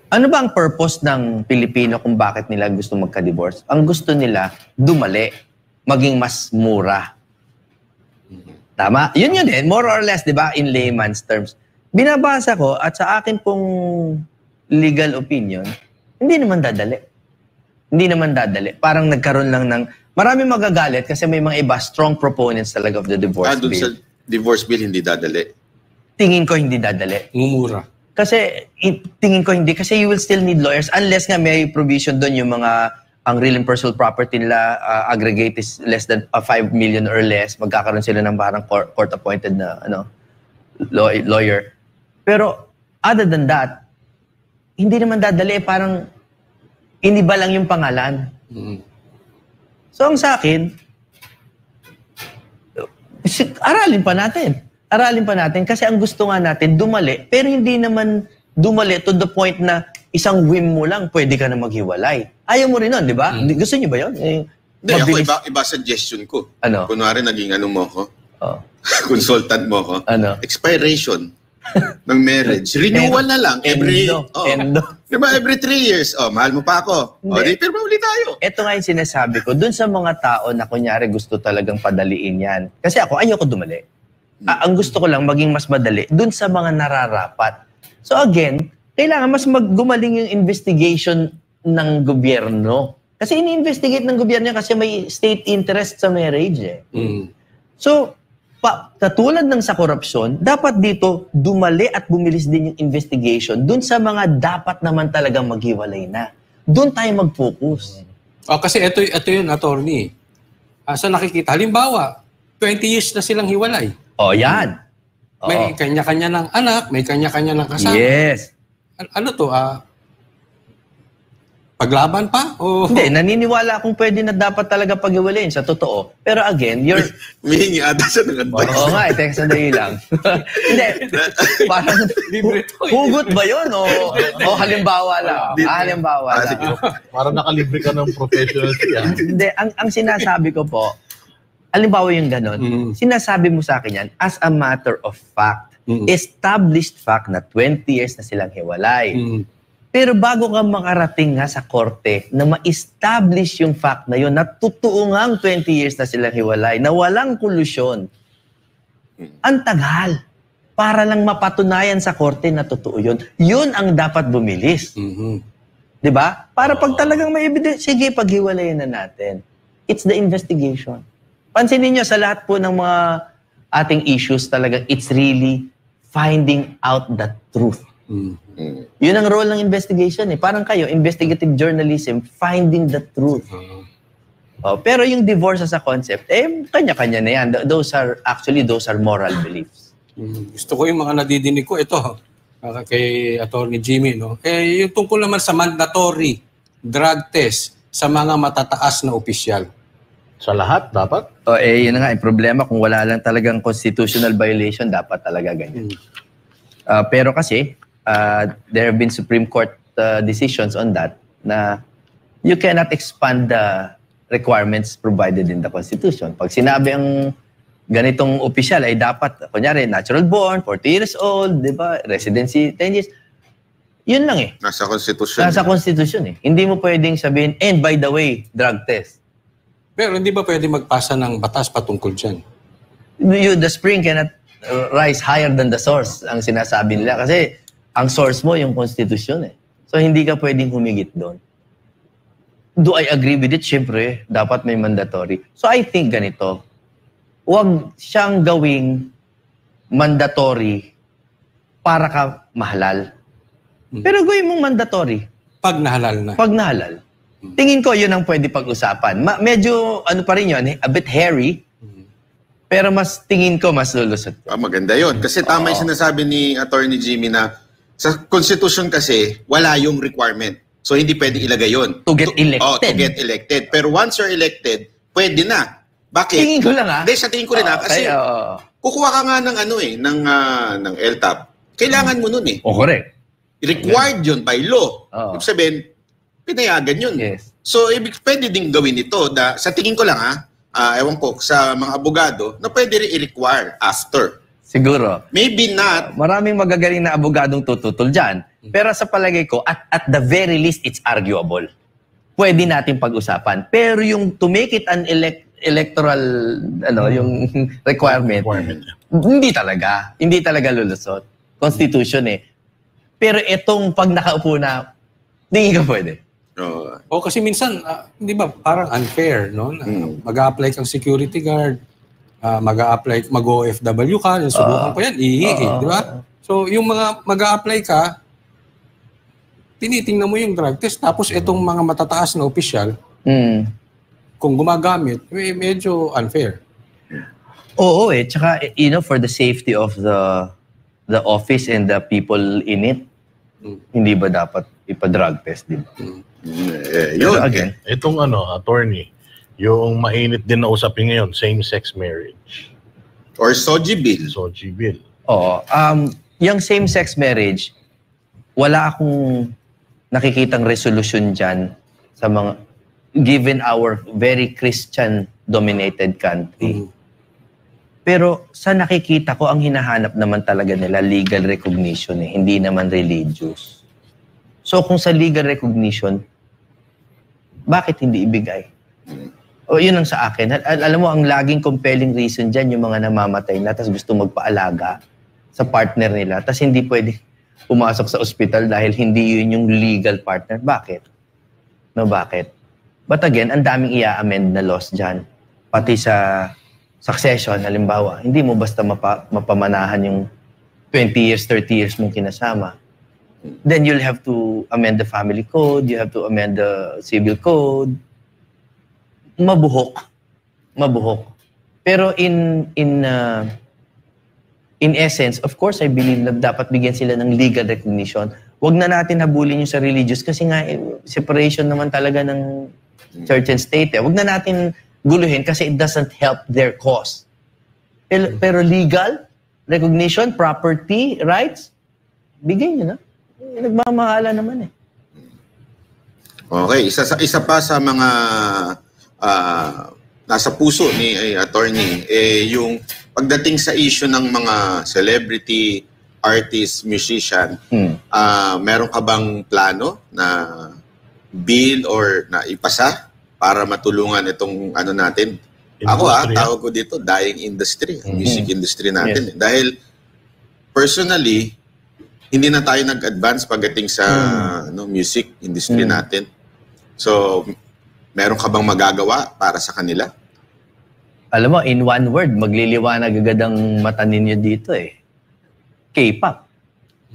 ano ba ang purpose ng Pilipino kung bakit nila gusto magka-divorce? Ang gusto nila, dumali, maging mas mura. Tama? Yun din, more or less, di ba, in layman's terms. Binabasa ko at sa akin pong legal opinion, hindi naman dadali. Hindi naman dadali. Parang nagkaroon lang ng... Marami magagalit kasi may mga iba strong proponents talaga of the divorce bill. Sa divorce bill, hindi dadali. Tingin ko hindi dadali. Mumura. Kasi tingin ko hindi. Kasi you will still need lawyers unless nga may provision doon yung mga ang real and personal property nila aggregate is less than 5 million or less. Magkakaroon sila ng parang court-appointed na lawyer. Pero other than that, hindi naman dadali. Parang iniba lang yung pangalan. So ang sa akin, aralin pa natin. Aralin pa natin kasi ang gusto nga natin, dumali. Pero hindi naman dumali to the point na isang whim mo lang, pwede ka na maghiwalay. Ayaw mo rin nun, di ba? Gusto niyo ba yun? Hindi, ako iba suggestion ko. Ano? Kunwari naging ano mo ko, consultant mo ko, ano? Expiration ng marriage. Renewal na lang. Diba, every 3 years. Mahal mo pa ako. Repair pa ulit tayo. Ito nga yung sinasabi ko. Dun sa mga tao na kunyari gusto talagang padaliin yan. Kasi ako, ayoko dumali. Ang gusto ko lang maging mas madali dun sa mga nararapat. So again, kailangan mas gumaling yung investigation ng gobyerno. Kasi ini-investigate ng gobyerno kasi may state interest sa marriage eh. So, katulad ng sa korupsyon, dapat dito dumali at bumilis din yung investigation dun sa mga dapat naman talagang maghiwalay na. Doon tayo mag-focus. Kasi ito yun, attorney. Sa nakikita, halimbawa, 20 years na silang hiwalay. Yan. May kanya-kanya ng anak, may kanya-kanya ng kasama. Yes. Ano to? Paglaban pa? Hindi, naniniwala akong pwede na dapat talaga paghiwalayin sa totoo. Pero again, Mihingi ata siya ng advice. Oo nga, teka sandali lang. Hindi, parang hugot ba yun? O halimbawa lang? Halimbawa lang. Parang nakalibre ka ng professional siya. Hindi, ang sinasabi ko po, halimbawa yung ganon, sinasabi mo sa akin yan as a matter of fact. Established fact na 20 years na silang hiwalay. Pero bago ka makarating nga sa korte na ma-establish yung fact na yun, na totoo nga 20 years na silang hiwalay, na walang kolusyon, ang tagal para lang mapatunayan sa korte na totoo yun. Yun ang dapat bumilis. Diba? Para pag talagang may evidence, sige, paghiwalayan na natin. It's the investigation. Pansinin nyo, sa lahat po ng mga ating issues talaga, it's really finding out the truth. Yun ang role ng investigation eh. Parang kayo, investigative journalism, finding the truth. Pero yung divorce as a concept, kanya-kanya na yan. Those are moral beliefs. Gusto ko yung mga nadidinig ko. Ito, kay Attorney Jimmy, no? Yung tungkol naman sa mandatory drug test sa mga matataas na opisyal. Sa lahat, dapat? Yun na nga, yung problema, kung wala lang talagang constitutional violation, dapat talaga ganyan. Pero kasi, there have been Supreme Court decisions on that na you cannot expand the requirements provided in the Constitution. Pag sinabi ang ganitong opisyal ay dapat, kunyari, natural born, 40 years old, di ba? Residency, 10 years. Yun lang eh. Nasa konstitusyon. Nasa Constitution eh. Hindi mo pwedeng sabihin, and by the way, drug test. Pero hindi ba pwede magpasa ng batas patungkol dyan? The spring cannot rise higher than the source, ang sinasabi nila. Kasi ang source mo yung Constitution eh. So hindi ka pwedeng humigit doon. Do I agree with it? Siyempre, dapat may mandatory. So I think ganito, huwag siyang gawing mandatory para ka mahalal. Pero gawin mong mandatory. Pag nahalal na. Pag nahalal. Tingin ko yun ang pwede pag-usapan. Medyo, ano pa rin yun, a bit hairy. Pero mas tingin ko mas lulusot. Maganda yun. Kasi tama yung sinasabi ni Attorney Jimmy na sa Constitution kasi, wala yung requirement. So, hindi pwede ilagay yun. To get elected. To get elected. Pero once you're elected, pwede na. Bakit? Tingin ko lang Hindi, sa tingin ko rin kasi kukuha ka nga ng ng LTAP. Kailangan mo nun eh. Correct. Required yun by law. Ibig sabihin, pinayagan yun. Yes. So, pwede din gawin ito. Sa tingin ko lang ewan ko, sa mga abogado, na pwede rin i-require after. Siguro. Maybe not. Maraming magagaling na abogadong tututol dyan. Pero sa palagay ko, at the very least, it's arguable. Pwede natin pag-usapan. Pero yung to make it an electoral, yung requirement, hindi talaga. Hindi talaga lulusot. Constitution eh. Pero itong pag nakaupo na, hindi ka pwede. Kasi minsan, di ba, parang unfair, no? Mag-a-apply kang security guard, mag-a-apply, mag-OFW ka, subukan pa yan, di ba? So, yung mga mag-a-apply ka, tinitingnan mo yung drug test, tapos itong mga matataas na opisyal, kung gumagamit, medyo unfair. Oo eh. Tsaka, for the safety of the office and the people in it, hindi ba dapat ipa-drug test, di ba? Yun. Again, itong attorney, yung mainit din na usapin ngayon, same-sex marriage. Or SOGI bill. SOGI bill. Oo. Yung same-sex marriage, wala akong nakikitang resolution dyan sa mga, given our very Christian-dominated country. Pero sa nakikita ko, ang hinahanap naman talaga nila legal recognition eh, hindi naman religious. So kung sa legal recognition, bakit hindi ibigay? Yun ang sa akin. Alam mo, ang laging compelling reason dyan, yung mga namamatay na, tapos gusto magpaalaga sa partner nila, tapos hindi pwede pumasok sa ospital dahil hindi yun yung legal partner. Bakit? Bakit? But again, ang daming i-amend na laws dyan. Pati sa succession, halimbawa, hindi mo basta mapamanahan yung 20 years, 30 years mong kinasama. Then you'll have to amend the family code, you have to amend the civil code. Mabuhok. Pero in essence, of course, I believe na dapat bigyan sila ng legal recognition. Huwag na natin habulin yung sa religious kasi nga separation naman talaga ng church and state. Huwag na natin guluhin kasi it doesn't help their cause. Pero legal recognition, property, rights, bigyan nyo na. Nagmamahala naman eh. Okay, isa pa sa mga nasa puso ni attorney yung pagdating sa issue ng mga celebrity, artist, musician, meron ka bang plano na bill or na ipasa para matulungan itong natin? Ako tawag ko dito, dying industry, music industry natin. Yes. Dahil personally, hindi na tayo nag-advance pagdating sa music industry natin. So, meron ka bang magagawa para sa kanila? Alam mo, in one word, magliliwanag agad ang mata ninyo dito eh. K-pop.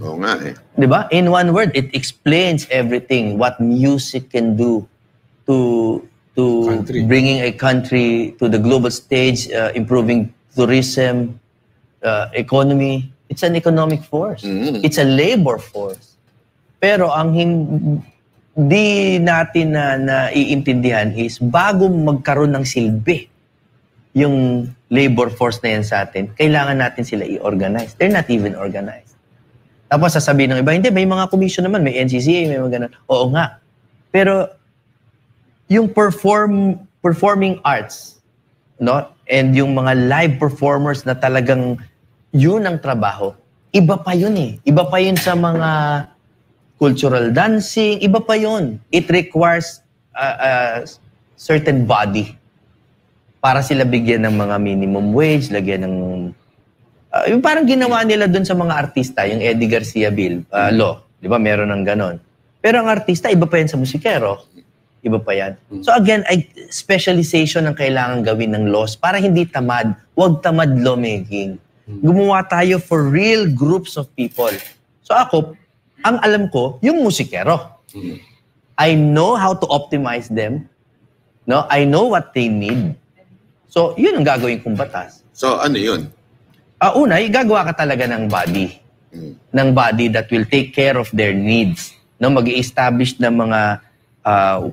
Oo nga eh. Diba? In one word, it explains everything what music can do to bringing a country to the global stage, improving tourism, economy. It's an economic force. It's a labor force. Pero ang di natin na naiintindihan is bago magkaroon ng silbi yung labor force na yan sa atin, kailangan natin sila i-organize. They're not even organized. Tapos sasabihin ng iba, hindi, may mga commission naman, may NCCA, may mga ganun. Oo nga. Pero yung performing arts, no? And yung mga live performers na talagang yun ang trabaho, iba pa yun eh. Iba pa yun sa mga cultural dancing, iba pa yun. It requires a certain body para sila bigyan ng mga minimum wage, lagyan ng... yung parang ginawa nila dun sa mga artista, yung Eddie Garcia Bill, law. Di ba? Meron ng ganon. Pero ang artista, iba pa yan sa musikero. Iba pa yan. So again, specialization ang kailangan gawin ng laws para hindi tamad. Huwag tamad lawmaking. Gumawa tayo for real groups of people. So ako, ang alam ko, yung musikero. I know how to optimize them. No, I know what they need. So, yun ang gagawin kong batas. So, ano yun? Una, gagawa ka talaga ng body. Ng body that will take care of their needs. No, mag-i-establish ng mga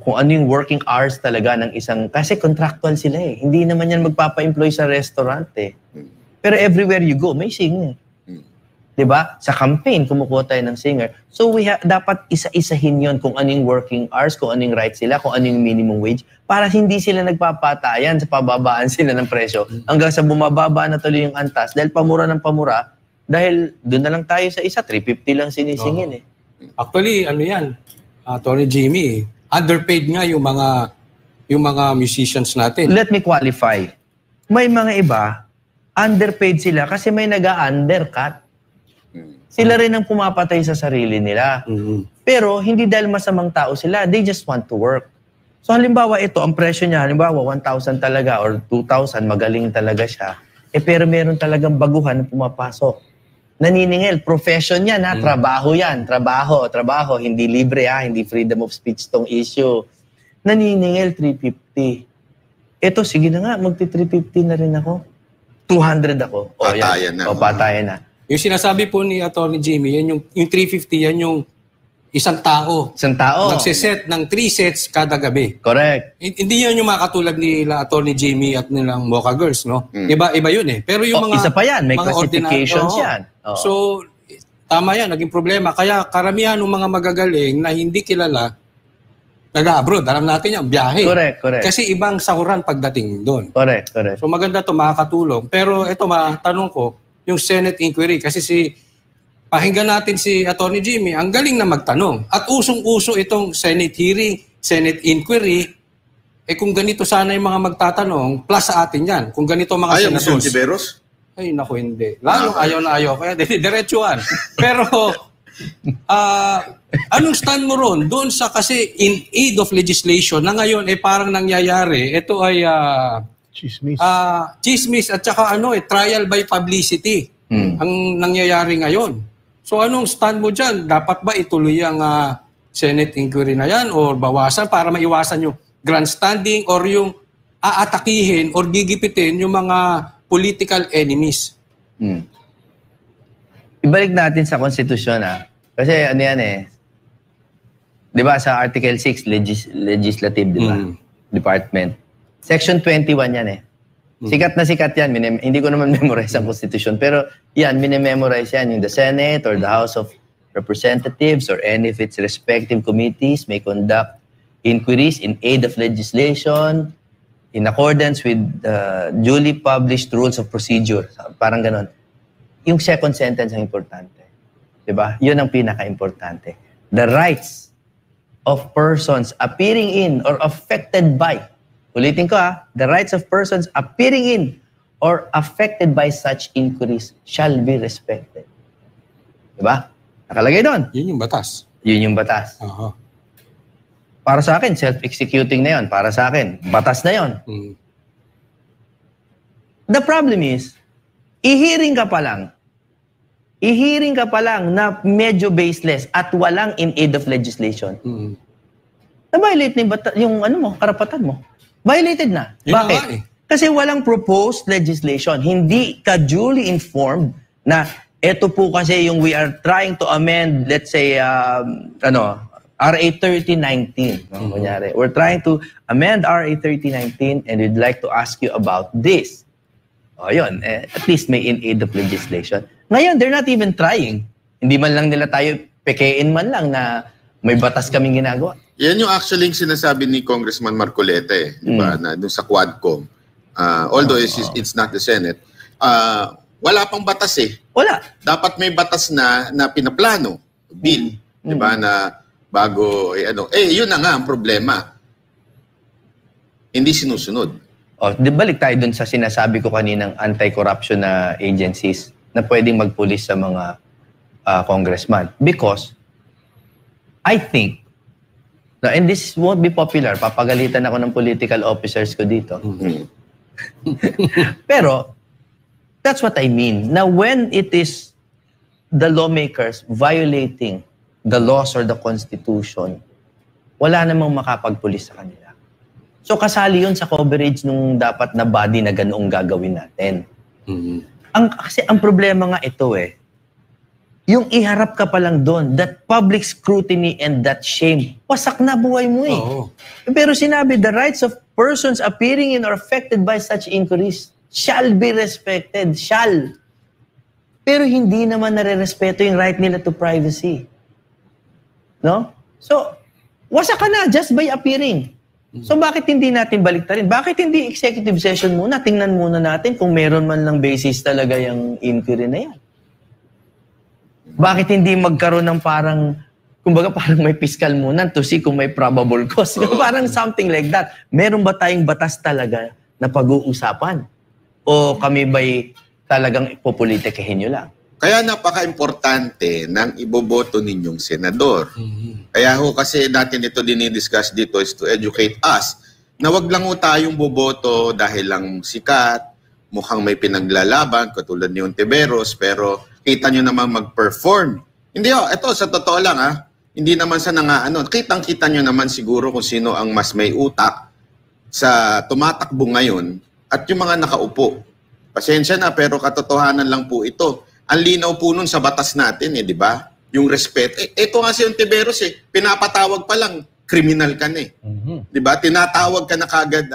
kung ano yung working hours talaga ng isang... Kasi contractual sila eh. Hindi naman yan magpapa-employ sa restaurant eh. Pero everywhere you go, may singer. Diba? Sa campaign, kumukuha tayo ng singer. So, dapat isa-isahin yun kung ano yung working hours, kung ano yung rights sila, kung ano yung minimum wage, para hindi sila nagpapatayan sa pababaan sila ng presyo hanggang sa bumababa na tuloy yung antas dahil pamura ng pamura, dahil doon na lang tayo sa isa, 350 lang sinisingin eh. Actually, ano yan, Tony Jimmy, underpaid nga yung mga musicians natin. Let me qualify. May mga iba, underpaid sila kasi may nag-undercut. Sila rin ang pumapatay sa sarili nila. Pero hindi dahil masamang tao sila, they just want to work. So halimbawa ito, ang presyo niya, halimbawa 1,000 talaga or 2,000, magaling talaga siya. Pero meron talagang baguhan na pumapasok. Naniningil, profession yan ha, trabaho yan, trabaho, hindi libre ha, hindi freedom of speech tong issue. Naniningil, 350. Ito, sige na nga, magti-350 na rin ako. 200 ako. Patayan na. Patayan na. Yung sinasabi po ni Atty. Jimmy, yan yung 350, yan yung isang tao. Isang tao. Nagsiset ng 3 sets kada gabi. Correct. Hindi yan yung makatulad nila Atty. Jimmy at nilang Mocha Girls, no? Iba yun eh. Pero yung mga... Isa pa yan, may classifications yan. So, tama yan, naging problema. Kaya karamihan ng mga magagaling na hindi kilala, nag-abroad. Alam natin yan, biyahe. Correct. Kasi ibang sahuran pagdating doon. Correct. So maganda to, makakatulong. Pero ito, tanong ko, yung Senate inquiry, kasi pakinggan natin si Atty. Jimmy, ang galing na magtanong. At usong-uso itong Senate hearing, Senate inquiry, kung ganito sana yung mga magtatanong, plus sa atin yan. Kung ganito mga Ayaw senators. mo si Tiberos? Ay, naku, hindi. Lalong ayaw na ayaw. Kaya diretsuhan. Pero, anong stand mo ron? Doon sa kasi in aid of legislation na ngayon parang nangyayari, ito ay chismis at saka trial by publicity ang nangyayari ngayon. So anong stand mo dyan? Dapat ba ituloy ang Senate inquiry na yan or bawasan para maiwasan yung grandstanding or yung aatakihin or gigipitin yung mga political enemies? Ibalik natin sa konstitusyon kasi ano yan di ba sa Article 6 legislative, di ba? Department. Section 21 yan Sikat na sikat yan. Hindi ko naman memorize ang Constitution. Pero yan, minememorize yan. Yung the Senate or the House of Representatives or any of its respective committees may conduct inquiries in aid of legislation in accordance with duly published rules of procedure. Parang ganon. Yung second sentence ang importante. Diba? Yun ang pinaka-importante. The rights of persons appearing in or affected by, ulitin ko the rights of persons appearing in or affected by such inquiries shall be respected. Diba? Nakalagay doon. Yun yung batas. Yun yung batas. Para sa akin, self-executing na yun. Para sa akin, batas na yun. The problem is, i-hearing ka pa lang na medyo baseless at walang in aid of legislation. Na-violate na yung karapatan mo. Violated na. Bakit? Kasi walang proposed legislation. Hindi ka duly informed na eto po kasi yung we are trying to amend, let's say, RA 3019. No? Kunyari, we're trying to amend RA 3019 and we'd like to ask you about this. O yun, at least may in aid of legislation. Ngayon, they're not even trying. Hindi man lang nila tayo pekein man lang na may batas kaming ginagawa. Yan yung actually yung sinasabi ni Congressman Marcoleta diba? Na dun sa Quadcom. Although it's not the Senate. Wala pang batas Wala. Dapat may batas na pinaplano. Bill. Diba? Na bago, yun na nga ang problema. Hindi sinusunod. Balik tayo dun sa sinasabi ko kaninang anti-corruption na agencies na pwedeng magpulis sa mga congressman. Because I think, and this won't be popular, papagalitan ako ng political officers ko dito. Pero, that's what I mean. Now, when it is the lawmakers violating the laws or the Constitution, wala namang makapagpulis sa kanila. So, kasali yun sa coverage nung dapat na body na ganoong gagawin natin. Kasi ang problema nga ito yung iharap ka pa lang doon, that public scrutiny and that shame, wasak na buhay mo Pero sinabi, the rights of persons appearing in or affected by such inquiries shall be respected. Shall. Pero hindi naman nare-respeto yung right nila to privacy. No? So, wasak ka na just by appearing. So, bakit hindi natin baliktarin? Bakit hindi executive session muna? Tingnan muna natin kung meron man lang basis talaga yung inquiry na yan. Bakit hindi magkaroon ng parang, kumbaga parang may fiscal muna to see kung may probable cause. Parang something like that. Meron ba tayong batas talaga na pag-uusapan? O kami ba'y talagang ipopolitikahin nyo lang? Kaya napaka-importante ng iboboto ninyong senador. Kaya kasi natin ito dinidiscuss dito is to educate us na wag lang tayong boboto dahil lang sikat, mukhang may pinaglalaban, katulad ni Ontiveros, pero kita nyo naman mag-perform. Hindi ito sa totoo lang hindi naman sa kitang-kita nyo naman siguro kung sino ang mas may utak sa tumatakbo ngayon at yung mga nakaupo. Pasensya na, pero katotohanan lang po ito. Ang linaw po nun sa batas natin, di ba? Yung respect. Ito nga si Ontiveros, pinapatawag pa lang, criminal ka na Di ba? Tinatawag ka na kagad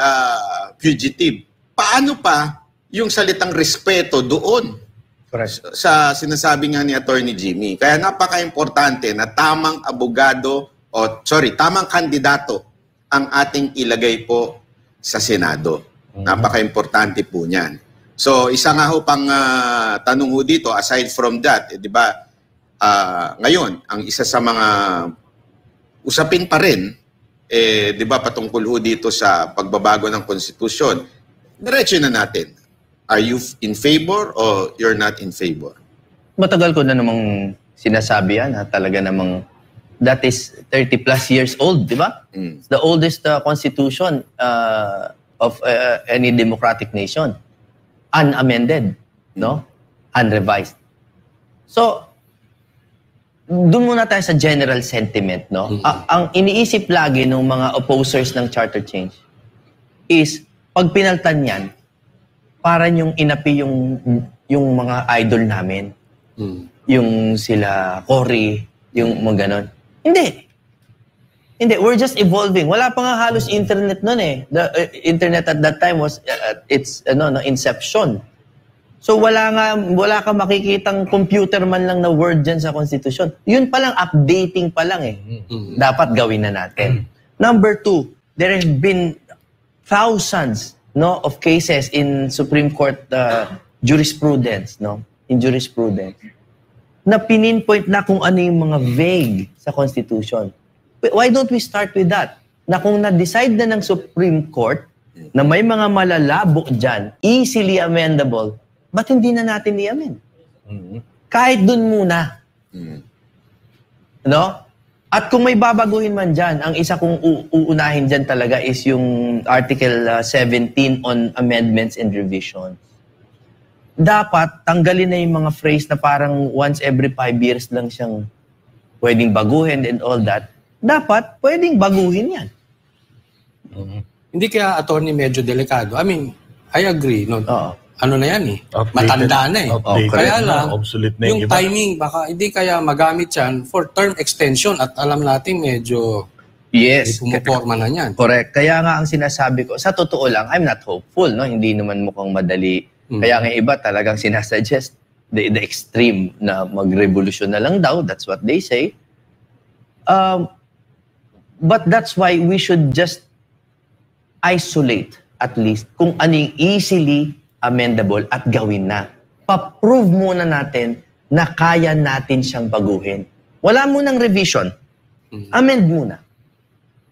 fugitive. Paano pa yung salitang respeto doon? Correct. Sa sinasabi nga ni Attorney Jimmy. Kaya napaka-importante na tamang tamang kandidato ang ating ilagay po sa Senado. Napaka-importante po niyan. So, isa nga pang tanong dito, aside from that, di ba, ngayon, ang isa sa mga usapin pa rin, di ba, patungkol dito sa pagbabago ng konstitusyon, diretso na natin. Are you in favor or you're not in favor? Matagal ko na namang sinasabi yan, talaga namang that is 30 plus years old, di ba? It's the oldest constitution of any democratic nation. Unamended, no? Unrevised. So, doon muna tayo sa general sentiment, no? Ang iniisip lagi ng mga opposers ng charter change is, pag pinaltan yan, parang yung inapi yung mga idol namin. Yung sila Cory, yung mga ganon. Hindi. We're just evolving. Wala pa nga halos internet nun The internet at that time was its inception. So wala ka makikitang computer man lang na word dyan sa Constitution. Yun pa lang, updating pa lang Dapat gawin na natin. Number 2, there have been thousands of cases in Supreme Court jurisprudence, in jurisprudence, na pininpoint na kung ano yung mga vague sa Constitution. Why don't we start with that? Na kung na-decide na ng Supreme Court na may mga malalabo dyan, easily amendable, ba't hindi na natin i-amend? Kahit dun muna. No? At kung may babaguhin man dyan, ang isa kong uunahin dyan talaga is yung Article 17 on amendments and revisions. Dapat tanggalin na yung mga phrase na parang once every 5 years lang siyang pwedeng baguhin and all that. Dapat pwedeng baguhin yan. Hindi kaya, attorney, medyo delikado. I mean, I agree. No? ano na yan eh. Outdated. Matanda na eh. Outdated Kaya na, lang, obsolete na yung iba. timing, baka hindi kaya magamit yan for term extension at alam natin medyo Yes. pumuporma na yan. Correct. Kaya nga ang sinasabi ko, sa totoo lang, I'm not hopeful, no? Hindi naman mukhang madali. Kaya nga iba talagang sinasuggest the extreme na mag-revolution na lang daw. That's what they say. But that's why we should just isolate at least kung anong easily amendable at gawin na. Pa-prove muna natin na kaya natin siyang baguhin. Wala munang revision. Amend muna.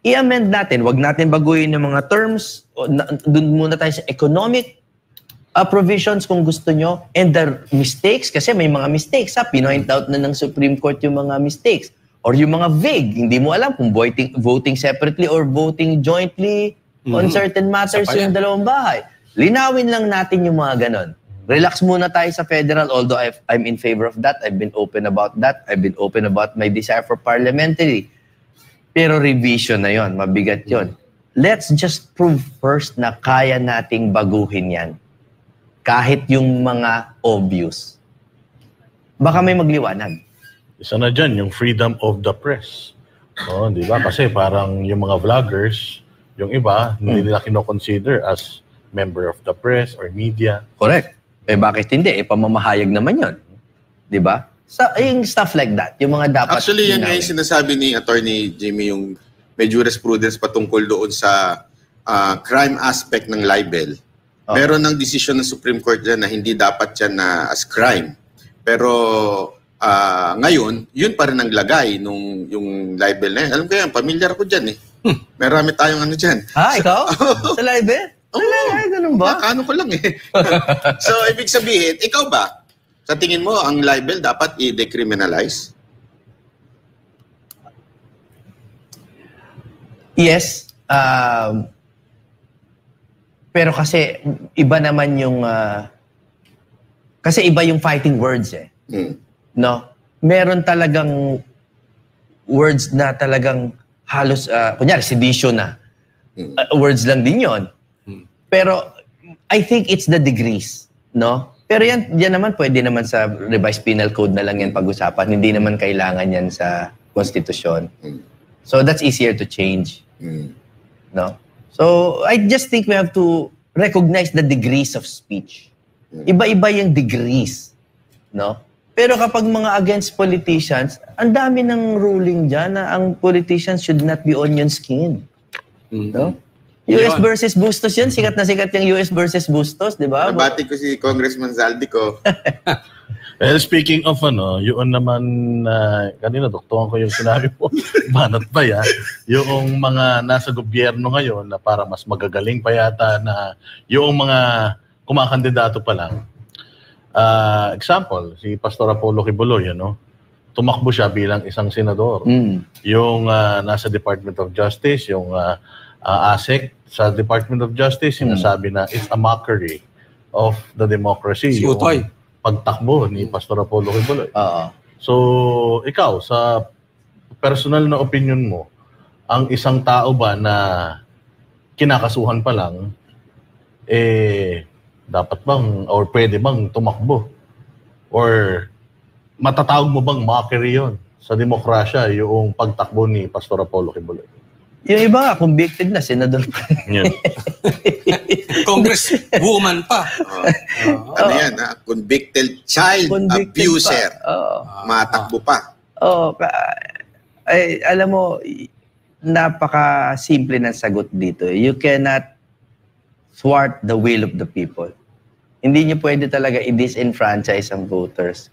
I-amend natin. Huwag natin baguhin yung mga terms. Doon muna tayo sa economic provisions kung gusto nyo. And the mistakes, kasi may mga mistakes. Pinoint out na ng Supreme Court yung mga mistakes. Or yung mga vague. Hindi mo alam kung voting separately or voting jointly on certain matters yung dalawang bahay. Linawin lang natin yung mga ganon. Relax muna tayo sa federal, although I'm in favor of that. I've been open about that. I've been open about my desire for parliamentary. Pero revision na yon, mabigat yon. Let's just prove first na kaya nating baguhin yan. Kahit yung mga obvious. Baka may magliwanag. Isa na dyan, yung freedom of the press. Di ba? Kasi parang yung mga vloggers, yung iba, hindi nila kinoconsider as member of the press or media. Correct. Bakit hindi? Pamamahayag naman yon. Di ba? Yung stuff like that, yung mga dapat... Actually, yan nga yung sinasabi ni Attorney Jimmy, yung may jurisprudence patungkol doon sa crime aspect ng libel. Meron ng decision ng Supreme Court dyan na hindi dapat yan na as crime. Pero ngayon, yun pa rin ang lagay nung yung libel na yan. Alam ko yan, familiar ko dyan eh. Marami tayong ano dyan. Ikaw? Sa libel? Ay, ganun ba? Ano ko lang eh. So, ibig sabihin, ikaw ba? Sa tingin mo, ang libel dapat i-decriminalize? Yes. Pero kasi, iba naman yung... kasi iba yung fighting words eh. No? Meron talagang words na talagang halos... kunyari, sedition na. Words lang din yon. Pero, I think it's the degrees. No? Pero yan naman, pwede naman sa revised penal code na lang yan pag-usapan. Hindi naman kailangan yan sa konstitusyon. So that's easier to change. No? So I just think we have to recognize the degrees of speech. Iba-iba yung degrees. No? Pero kapag mga against politicians, ang dami ng ruling dyan na ang politicians should not be onion skin. No? US versus Bustos yan. Sikat na sikat yung US versus Bustos, di ba? Nabati ko si Congressman Zaldico. Well, speaking of yun naman, kanina doktoran ko yung sinabi mo, banat ba yan? Yung mga nasa gobyerno ngayon na para mas magagaling pa yata na yung mga kumakandidato pa lang. Example, si Pastor Apollo Kibuloy, tumakbo siya bilang isang senador. Yung nasa Department of Justice, yung ASEC sa Department of Justice, sinasabi na it's a mockery of the democracy. Yung pagtakbo ni Pastor Apollo Kibuloy. So, ikaw, sa personal na opinion mo, ang isang tao ba na kinakasuhan pa lang, dapat bang, or pwede bang tumakbo? Or matatawag mo bang mockery yon sa demokrasya, yung pagtakbo ni Pastor Apollo Kibuloy? Yung iba nga, convicted na, senador pa. Congresswoman pa. Ano yan, convicted child abuser. Matakbo pa. Alam mo, napaka-simple ng sagot dito. You cannot thwart the will of the people. Hindi niyo pwede talaga i-disenfranchise ang voters.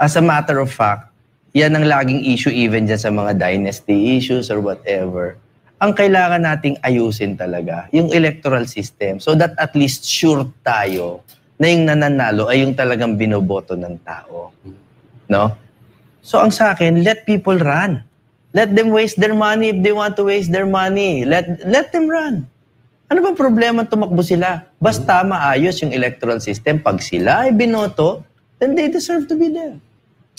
As a matter of fact, yan ang laging issue even dyan sa mga dynasty issues or whatever. Ang kailangan nating ayusin talaga, yung electoral system, so that at least sure tayo na yung nananalo ay yung talagang binoboto ng tao. No? So ang sa akin, let people run. Let them waste their money if they want to waste their money. Let them run. Ano bang problema tumakbo sila? Basta maayos yung electoral system. Pag sila ay binoto, then they deserve to be there.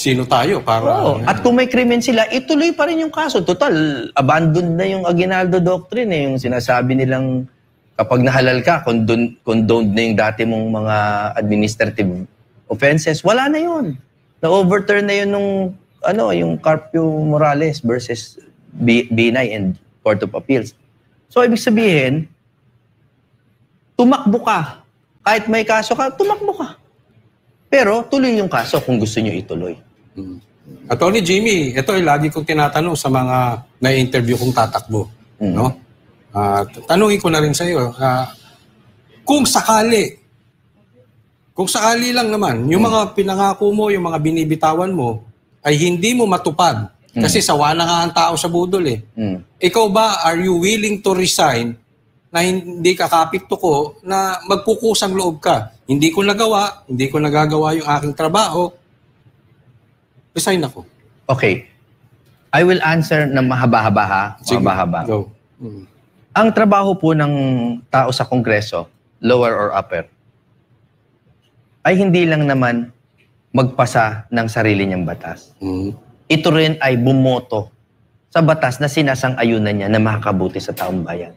Sino tayo para... At kung may krimen sila, ituloy pa rin yung kaso. Total, abandoned na yung Aguinaldo Doctrine. Yung sinasabi nilang Kapag nahalal ka, condoned na yung dati mong mga administrative offenses, wala na yun. Na-overturn na yun nung, yung Carpio Morales versus Binay and Court of Appeals. So, ibig sabihin, tumakbo ka. Kahit may kaso ka, tumakbo ka. Pero, tuloy yung kaso kung gusto nyo ituloy. Attorney Jimmy, ito ay lagi kong tinatanong sa mga na-interview kong tatakbo. No? Tanungin ko na rin sa iyo, kung sakali lang naman, yung mga pinangako mo, yung mga binibitawan mo, ay hindi mo matupad. Kasi sawa na nga ang tao sa budol eh. Ikaw ba, are you willing to resign na hindi ka kapit ko na magpukusang loob ka? Hindi ko nagawa, hindi ko nagagawa yung aking trabaho, resign ako. Okay. I will answer na mahaba-haba ha. Mahaba-haba. Go. Ang trabaho po ng tao sa Kongreso, lower or upper, ay hindi lang naman magpasa ng sarili niyang batas. Ito rin ay bumoto sa batas na sinasang-ayunan niya na makakabuti sa taong bayan.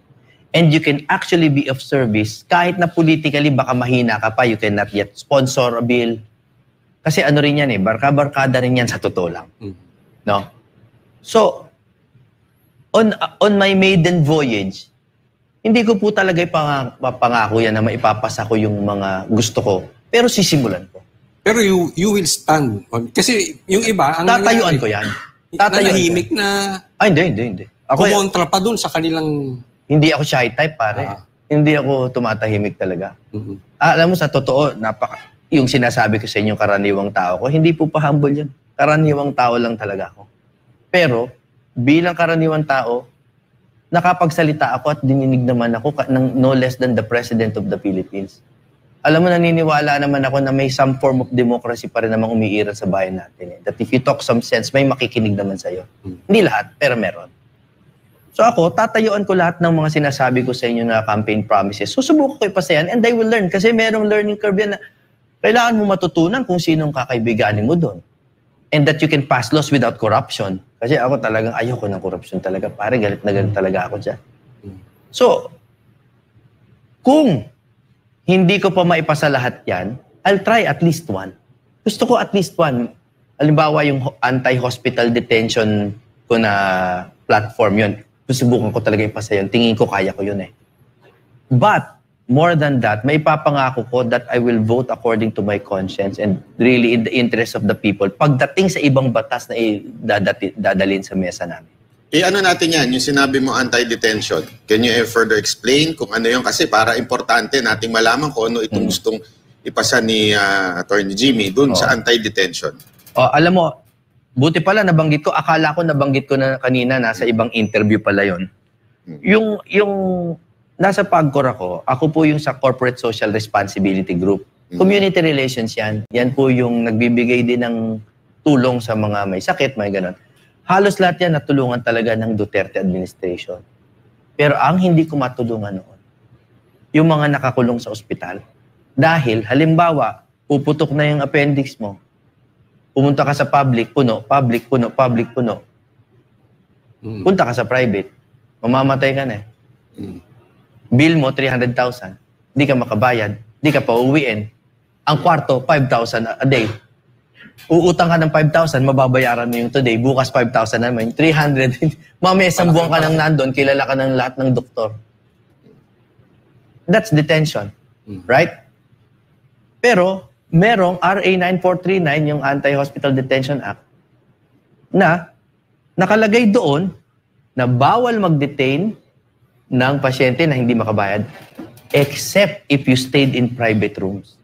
And you can actually be of service kahit na politically baka mahina ka pa, you cannot yet sponsor a bill. Kasi ano rin yan barka-barkada rin yan sa totoo lang. No? So, on my maiden voyage, hindi ko po talaga pangako yan na maipapasa ko yung mga gusto ko. Pero sisimulan ko. Pero you will stand on. Kasi yung iba, ang tatayuan ko yan. Nanahimik na hindi. Ako kumontra pa dun sa kanilang... Hindi ako shy type, pare. Hindi ako tumatahimik talaga. Alam mo, sa totoo, yung sinasabi ko sa inyo, karaniwang tao ko, hindi po pa humble yan. Karaniwang tao lang talaga ako. Pero, bilang karaniwang tao, nakapagsalita ako at dininig naman ako ng no less than the President of the Philippines. Alam mo, naniniwala naman ako na may some form of democracy pa rin namang umiiral sa bayan natin. That if you talk some sense, may makikinig naman sa'yo. Hindi lahat, pero meron. So ako, tatayuan ko lahat ng mga sinasabi ko sa inyo na campaign promises. Susubukan ko ipasayan and I will learn. Kasi merong learning curve yan na kailangan mo matutunan kung sinong kakaibiganin mo doon. And that you can pass laws without corruption. Kasi ako talagang ayoko ng corruption talaga. Pare, galit na galit talaga ako dyan. So, kung hindi ko pa maipasa lahat yan, I'll try at least one. Gusto ko at least one. Halimbawa, yung anti-hospital detention ko na platform yun. Susubukan ko talaga ipasa yun. Tingin ko kaya ko yun eh. But, more than that, may ipapangako ko that I will vote according to my conscience and really in the interest of the people pagdating sa ibang batas na dadalhin sa mesa namin. Ano natin yan, yung sinabi mo anti-detention. Can you further explain kung ano yun? Kasi para importante nating malaman kung ano itong gustong ipasa ni Attorney Jimmy dun sa anti-detention. Alam mo, buti pala nabanggit ko, akala ko nabanggit ko na kanina, nasa ibang interview pala yon. Yung nasa PAGCOR ako po yung sa Corporate Social Responsibility Group. Community relations yan. Yan po yung nagbibigay din ng tulong sa mga may sakit, may ganon. Halos lahat yan natulungan talaga ng Duterte administration. Pero ang hindi ko matulungan noon, yung mga nakakulong sa ospital. Dahil, halimbawa, puputok na yung appendix mo, pumunta ka sa public, puno. Punta ka sa private, mamamatay ka na eh. Bill mo, 300,000. Di ka makabayad. Di ka pa uuwiin. Ang kwarto, 5,000 a day. Uutang ka ng 5,000, mababayaran mo yung today. Bukas 5,000 naman. 300. Mamaya isang buwan ka nang nandun, kilala ka ng lahat ng doktor. That's detention. Right? Pero, merong RA 9439, yung Anti-Hospital Detention Act, na nakalagay doon na bawal mag-detain ng pasyente na hindi makabayad except if you stayed in private rooms.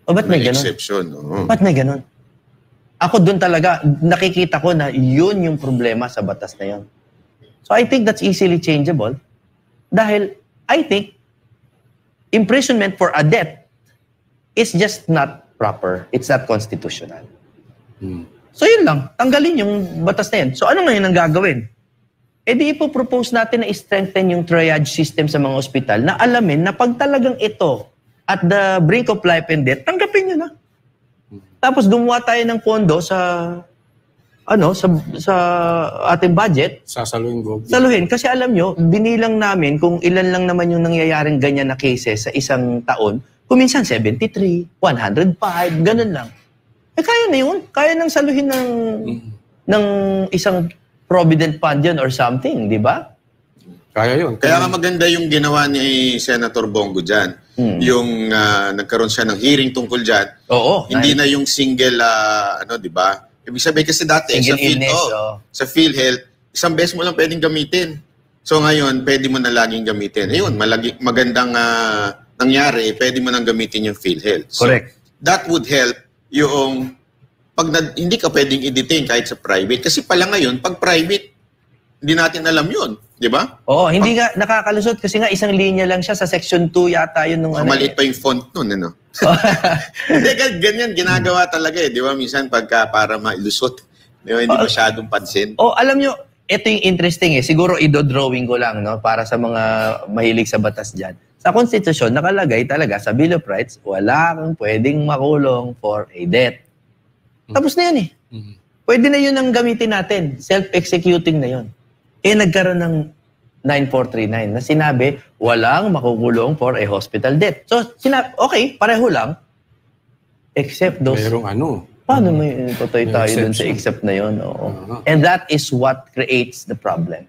O ba't may ganun? Exception. Ba't may ganun? Ako doon talaga, nakikita ko na yun yung problema sa batas na yun. So I think that's easily changeable dahil I think imprisonment for a debt is just not proper. It's not constitutional. So yun lang, tanggalin yung batas na yun. So ano ngayon ang gagawin? E di ipopropose natin na i-strengthen yung triage system sa mga ospital na alamin na pag talagang ito at the brink of life and death, tanggapin nyo na. Tapos gumawa tayo ng pondo sa sa ating budget, Sasaluhin go. saluhin. Kasi alam nyo, binilang namin kung ilan lang naman yung nangyayaring ganyan na cases sa isang taon. Kung minsan 73, 105, ganun lang. Kaya na yun. Kaya nang saluhin ng isang provident fund yun or something, di ba? Kaya yun. Kaya nga maganda yung ginawa ni Senator Bongo dyan. Yung nagkaroon siya ng hearing tungkol dyan. Oo. Hindi na yung single, di ba? Ibig sabihin kasi dati Single illness, sa PhilHealth, isang beses mo lang pwedeng gamitin. So ngayon, pwede mo na laging gamitin. Ayun, magandang nangyari, pwede mo nang gamitin yung PhilHealth. So, Correct. that would help yung hindi ka pwedeng i-detain kahit sa private. Kasi pala ngayon, pag private, hindi natin alam yun. Di ba? Oo, hindi nga nakakalusot kasi nga isang linya lang siya sa section 2 yata yun nung Maliit pa yung font nun, ano? Hindi, ganyan, ginagawa talaga eh. Di ba? Minsan pagka para mailusot, di ba? Hindi masyadong pansin. Alam nyo, ito yung interesting eh. Siguro idodrawing ko lang, no? Para sa mga mahilig sa batas dyan. Sa konstitusyon, nakalagay talaga sa Bill of Rights, wala kang pwedeng makulong for a debt. Tapos na yun eh. Pwede na yun ang gamitin natin. Self-executing na yun. Nagkaroon ng 9439 na sinabi, walang makukulong for a hospital debt. So, okay, pareho lang. Except those... Merong ano. Paano may tutoy tayo dun sa except na yun? Oo. And that is what creates the problem.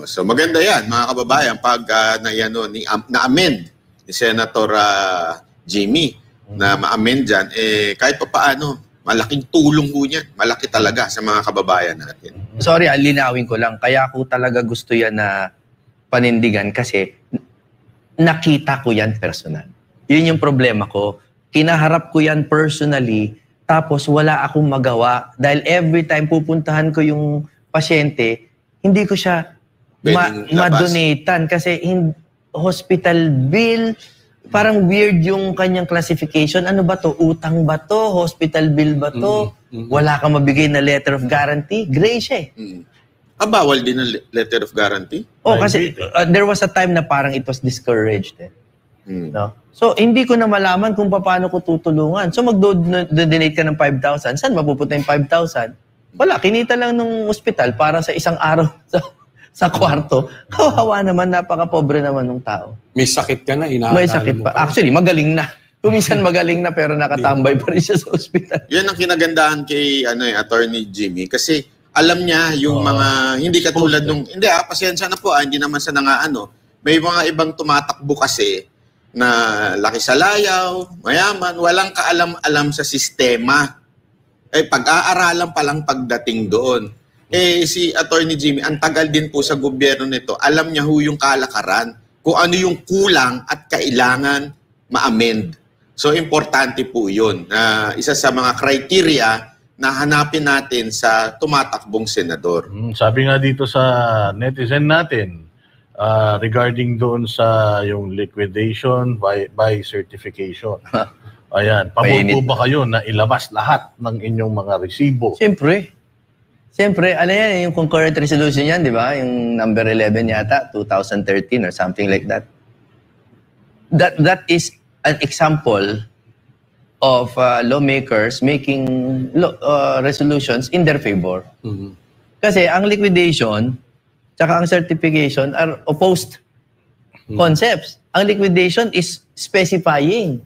So maganda yan, mga kababayan, pag na-amend ni Senator Jimmy na ma-amend dyan, kahit pa paano, malaking tulong po niyan. Malaki talaga sa mga kababayan natin. Sorry, linawin ko lang. Kaya ako talaga gusto yan na panindigan kasi nakita ko yan personal. Yun yung problema ko. Kinaharap ko yan personally tapos wala akong magawa dahil every time pupuntahan ko yung pasyente, hindi ko siya ma-donatan kasi hospital bill, parang weird yung kanyang classification. Ano ba to? Utang ba to? Hospital bill ba to? Wala kang mabigay na letter of guarantee? Gray siya eh. Bawal din ang letter of guarantee? Kasi there was a time na parang it was discouraged eh. No? So, hindi ko na malaman kung paano ko tutulungan. So, mag-donate ka ng 5,000. Saan mapupunta yung 5,000? Wala, kinita lang ng ospital para sa isang araw sa kwarto. Kawawa naman, napaka-pobre naman ng tao. May sakit ka na, May sakit pa. Actually, magaling na. Kuminsan magaling na pero nakatambay pa rin siya sa ospital. Yan ang kinagandahan kay Attorney Jimmy kasi alam niya yung mga hindi katulad nung pasensya na po, hindi naman sa may mga ibang tumatakbo kasi na laki sa layaw, mayaman, walang kaalam-alam sa sistema. Pag-aaralan pa lang pagdating doon. Si Attorney Jimmy, ang tagal din po sa gobyerno nito, alam niya yung kalakaran, kung ano yung kulang at kailangan ma-amend. So, importante po yun. Isa sa mga criteria na hanapin natin sa tumatakbong senador. Sabi nga dito sa netizen natin, regarding doon sa yung liquidation by certification. Ayan, pabor ba kayo na ilabas lahat ng inyong mga resibo? Siyempre, ano yan, yung concurrent resolution yan, di ba? Yung number 11 yata, 2013 or something like that. That is an example of lawmakers making resolutions in their favor. Kasi ang liquidation tsaka ang certification are opposed concepts. Ang liquidation is specifying.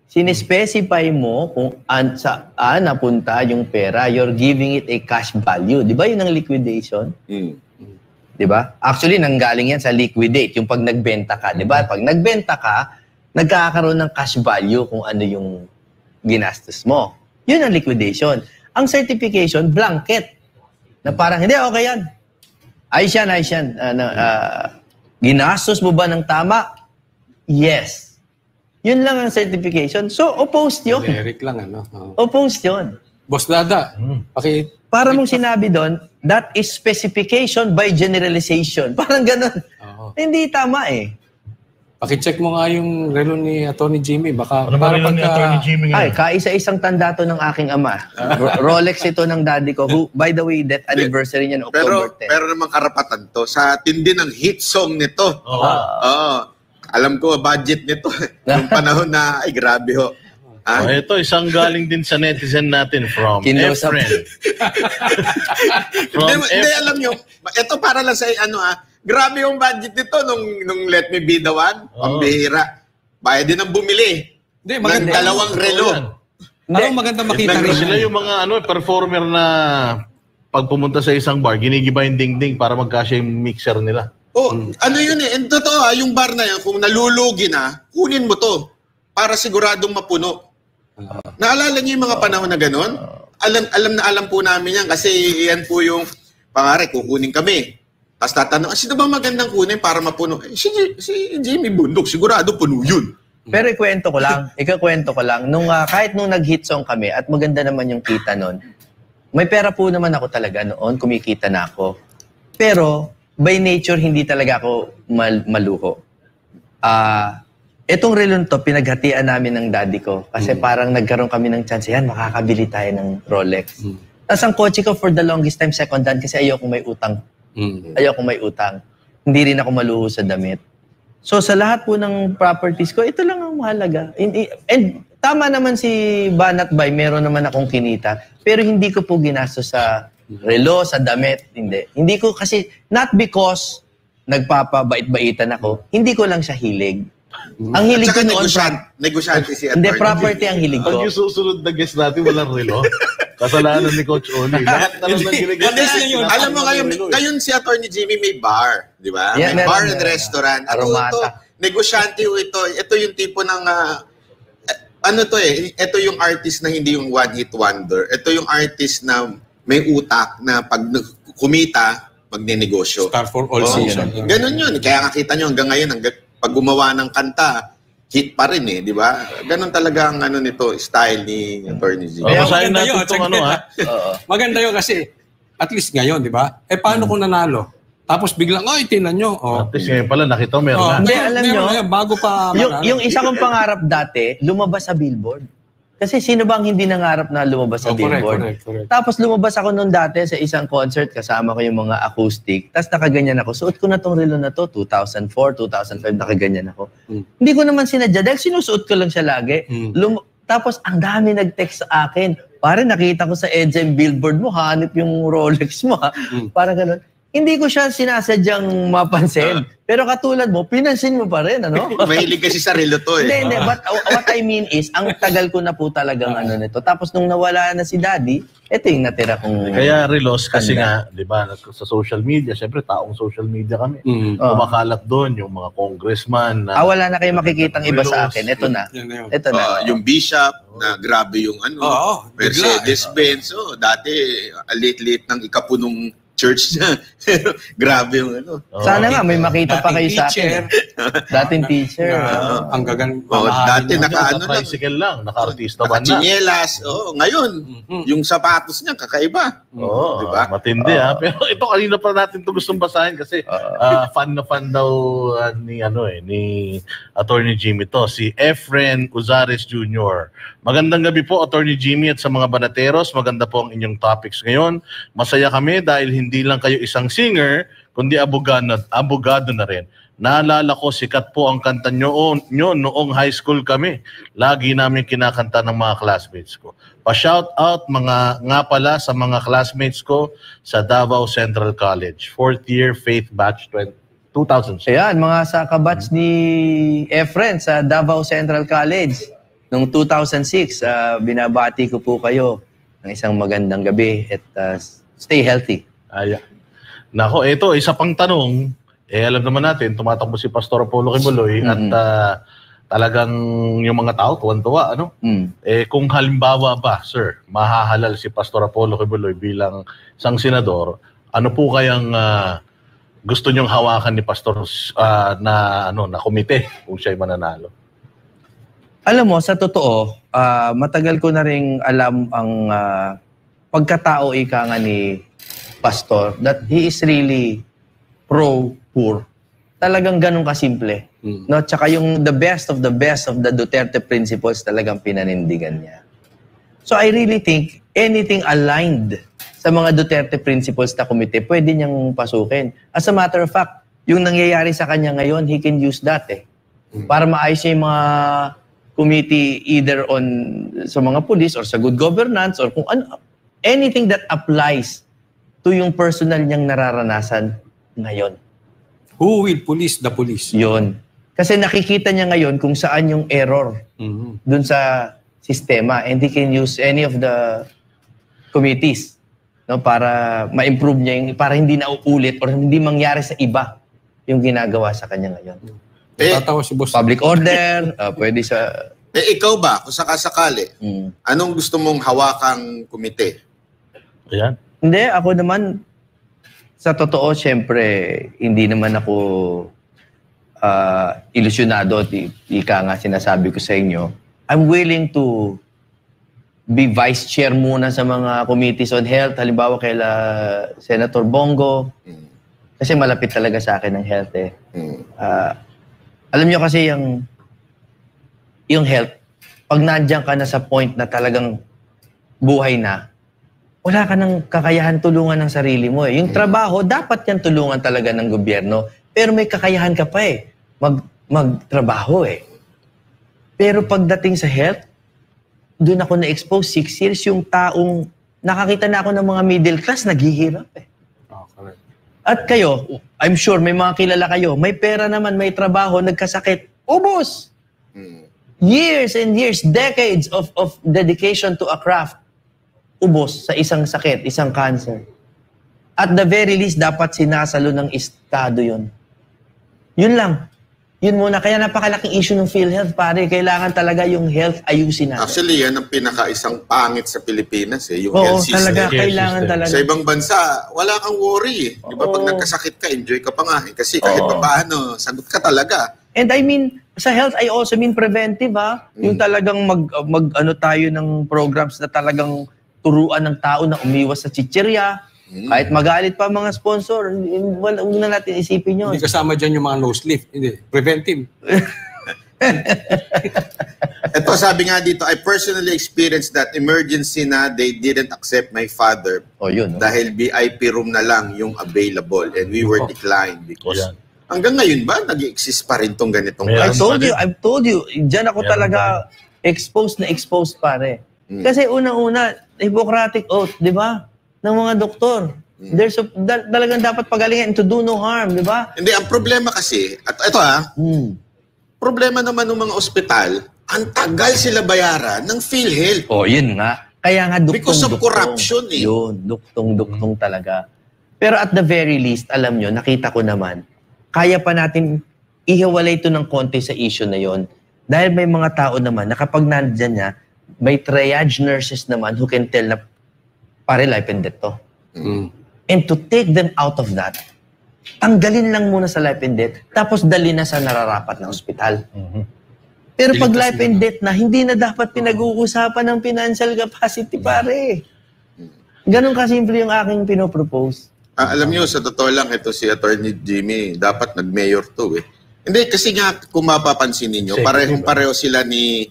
Sinespecify mo kung saan napunta yung pera. You're giving it a cash value. Di ba yun ang liquidation? Di ba? Actually, nanggaling yan sa liquidate. Yung pag nagbenta ka. Di ba? Pag nagbenta ka, nagkakaroon ng cash value kung ano yung ginastos mo. Yun ang liquidation. Ang certification, blanket. Na parang, hindi, okay yan. Ayos yan. Ginastos mo ba ng tama? Yes. Yun lang ang certification. So, opposed yun. Generic lang, Opposed yun. Boss Dada, Para mong sinabi doon, that is specification by generalization. Parang ganun. Hindi tama eh. Pakicheck mo nga yung relo ni Attorney Jimmy. Baka Ano ba relo ni Attorney Jimmy ngayon? Kaisa-isang tanda to ng aking ama. Rolex ito ng daddy ko. Who, by the way, that anniversary niya October 10. Pero naman karapatan to. Sa tindi ng hit song nito. Alam ko, budget nito. Yung panahon na, grabe ho. Ito, isang galing din sa netizen natin from Kinusap. Efren. From Hindi, alam nyo, ito para lang sa grabe yung budget nito nung Let Me Be The One, pambihira. Bayad din ang bumili Hindi, ng maganda. dalawang relo. Alam, maganda makita Pero rin. sila yung mga performer na pag pumunta sa isang bar, ginigiba yung dingding para magkasya yung mixer nila. Ano yun eh, and totoo yung bar na yun, kung nalulugi na, kunin mo to para siguradong mapuno. Naalala niyo yung mga panahon na gano'n? Alam po namin yan kasi yan po yung pangari, kukunin kami. Tapos tatanong, sino ba magandang kunin para mapuno? Si Jimmy Bundok, sigurado puno yun. Pero ikakwento ko lang, kahit nung nag-hit song kami at maganda naman yung kita nun, may pera po naman ako talaga noon, kumikita na ako. Pero by nature, hindi talaga ako maluho. Itong relon to, pinaghatian namin ng daddy ko. Kasi parang nagkaroon kami ng chance, yan, makakabili tayo ng Rolex. Tapos ang kotse ko for the longest time, second hand, kasi ayoko may utang. Ayoko may utang. Hindi rin ako maluho sa damit. So sa lahat po ng properties ko, ito lang ang mahalaga. And tama naman si Banat Bay, meron naman akong kinita. Pero hindi ko po ginastos sa relo, sa damit. Hindi ko kasi, not because nagpapabait-baitan ako, hindi ko lang siya hilig. Ang hilig ko noon, negosyante si hindi, attorney. property ang hilig Pag ko. yung susunod na guest natin, walang relo. Kasalanan ni Coach Oli. Lahat na lang Hindi. Alam mo ngayon si Attorney Jimmy may bar, di ba? Yeah, may bar meron, and restaurant. Aromata. Negosyante ito. Ito yung tipo ng ito yung artist na hindi yung one hit wonder. Ito yung artist na may utak na pag kumita, magnenegosyo. Star for all season. Ganun yun. Kaya nakita nyo hanggang ngayon, pag gumawa ng kanta, hit pa rin di ba? Ganun talaga ang nito, style ni Attorney G. Basahin maganda natin yun, itong Maganda yun kasi, at least ngayon, di ba? Paano kung nanalo? Tapos biglang, tinan nyo. At least ngayon pala, nakita mo meron na. Hindi, alam nyo, bago pa yung isa kong pangarap dati, lumabas sa Billboard. Kasi sino bang hindi nangarap na lumabas sa Billboard? Correct. Tapos lumabas ako noon dati sa isang concert, kasama ko yung mga acoustic. Tapos nakaganyan ako. Suot ko na tong relo na to, 2004, 2005, nakaganyan ako. Hindi ko naman sinadya, dahil sinusuot ko lang siya lagi. Tapos ang dami nag-text sa akin. Pare, nakita ko sa EDSA Billboard mo, hanip yung Rolex mo. Parang ganun. Hindi ko siya sinasadyang mapansin. Pero katulad mo, pinansin mo pa rin, ano? Mahilig kasi sa relo to Hindi. But what I mean is, ang tagal ko na po talagang nito. Tapos nung nawala na si Daddy, ito yung natira kong... Kaya relos kasi nga, di ba, sa social media, syempre taong social media kami. Kumakalat doon yung mga congressman. wala na kayo makikitang iba sa akin. Ito na. Ito na. Yung Bishop, na grabe yung Mercedes-Benz. Dati, late-late ng ikapunong church niya. Grabe yung Sana nga, may makita pa kayo sa akin. Dating teacher. Ang gagan. Dati tricycle lang, naka-artista ba na? Naka-chinelas. Ngayon, yung sapatos niya, kakaiba. Diba? Matindi Pero ito, kanina pa natin ito gustong basahin kasi fan na fan daw ni Attorney Jimmy to. Si Efren Uzares Jr. Magandang gabi po, Attorney Jimmy at sa mga banateros. Maganda po ang inyong topics ngayon. Masaya kami dahil hindi lang kayo isang singer, kundi abogado na rin. Naalala ko, sikat po ang kanta nyo noong high school kami. Lagi namin kinakanta ng mga classmates ko. Pa-shout out nga pala sa mga classmates ko sa Davao Central College. 4th year Faith Batch 2006. Ayan, mga sa kabatch ni Efren sa Davao Central College. Noong 2006, binabati ko po kayo ng isang magandang gabi at stay healthy. Nako, ito, isa pang tanong. Alam naman natin, tumatakbo si Pastor Apollo Kibuloy at talagang yung mga tao, tuwan-tuwa, ano? Kung halimbawa ba, sir, mahahalal si Pastor Apollo Kibuloy bilang isang senador, ano po kayang gusto nyong hawakan ni Pastor na komite kung siya'y mananalo? Alam mo, sa totoo, matagal ko na ring alam ang pagkatao ika nga ni Pastor that he is really pro-poor. Talagang ganun kasimple. No? Tsaka yung the best of the Duterte principles talagang pinanindigan niya. So I really think anything aligned sa mga Duterte principles na komite, pwede niyang pasukin. As a matter of fact, yung nangyayari sa kanya ngayon, he can use that para maayos niya yung mga committee either on sa mga police or sa good governance or kung ano, anything that applies to yung personal niyang nararanasan ngayon. Who will police the police? Yun. Kasi nakikita niya ngayon kung saan yung error dun sa sistema, and he can use any of the committees, no, para ma-improve niya yung, para hindi na uulit or hindi mangyari sa iba yung ginagawa sa kanya ngayon. Tatawa si boss. Public order, pwede sa... Ikaw ba, kung sakasakali, anong gusto mong hawakang komite? Ayan. Hindi, ako naman, sa totoo, syempre, hindi naman ako ilusyonado at ika nga sinasabi ko sa inyo. I'm willing to be vice chair muna sa mga committees on health, halimbawa kaila Senator Bongo, kasi malapit talaga sa akin ang health eh. Alam nyo kasi yung health, pag nandiyan ka na sa point na talagang buhay na, wala ka ng kakayahan tulungan ng sarili mo eh. Yung trabaho, dapat yan tulungan talaga ng gobyerno, pero may kakayahan ka pa eh, magtrabaho eh. Pero pagdating sa health, doon ako na-expose 6 years, yung taong nakakita na ako ng mga middle class, naghihirap eh. At kayo, I'm sure may mga kilala kayo, may pera naman, may trabaho, nagkasakit, ubos! Years and years, decades of dedication to a craft, ubos sa isang sakit, isang cancer. At the very least, dapat sinasalo ng estado yun. Yun lang. Yun muna. Kaya napakalaking issue ng PhilHealth, pare. Kailangan talaga yung health ayusin natin. Actually, yan ang pinaka-isang pangit sa Pilipinas eh, yung health system. Talaga, kailangan talaga. Sa ibang bansa, wala kang worry eh. Di ba pag nagkasakit ka, enjoy ka pa nga eh. Kasi kahit pa paano, sagot ka talaga. And I mean, sa health, I also mean preventive ha. Yung talagang ano tayo ng programs na talagang turuan ng tao na umiwas sa chichirya. Kahit magalit pa mga sponsor, huwag na natin isipin yun. Hindi kasama dyan yung mga nose lift. Hindi. Preventive. Ito, sabi nga dito, I personally experienced that emergency na they didn't accept my father dahil VIP room na lang yung available and we were declined because hanggang ngayon ba, nag-exist pa rin tong ganitong I've told you, dyan ako talaga exposed pare. Kasi unang-una, Hippocratic oath, di ba? Ng mga doktor. Talagang dapat pagalingan to do no harm, di ba? Hindi, ang problema kasi, at ito problema naman ng mga ospital, ang tagal sila bayaran ng PhilHealth. Yun nga. Kaya nga duktong-duktong. Because of corruption eh. Yun, duktong-duktong talaga. Pero at the very least, alam nyo, nakita ko naman, kaya pa natin ihiwalay ito ng konti sa issue na yon. Dahil may mga tao naman na kapag nandyan niya, may triage nurses naman who can tell na pare life and death to. And to take them out of that, tanggalin lang muna sa life and death, tapos dali na sa nararapat na ospital. Pero pag life and death na, hindi na dapat pinag-uusapan ng financial capacity, pare. Ganun kasimple yung aking pinopropose. Alam nyo, sa totoo lang, ito si Attorney Jimmy, dapat nag-mayor to eh. Hindi, kasi nga, kung mapapansin ninyo, parehong-pareho sila ni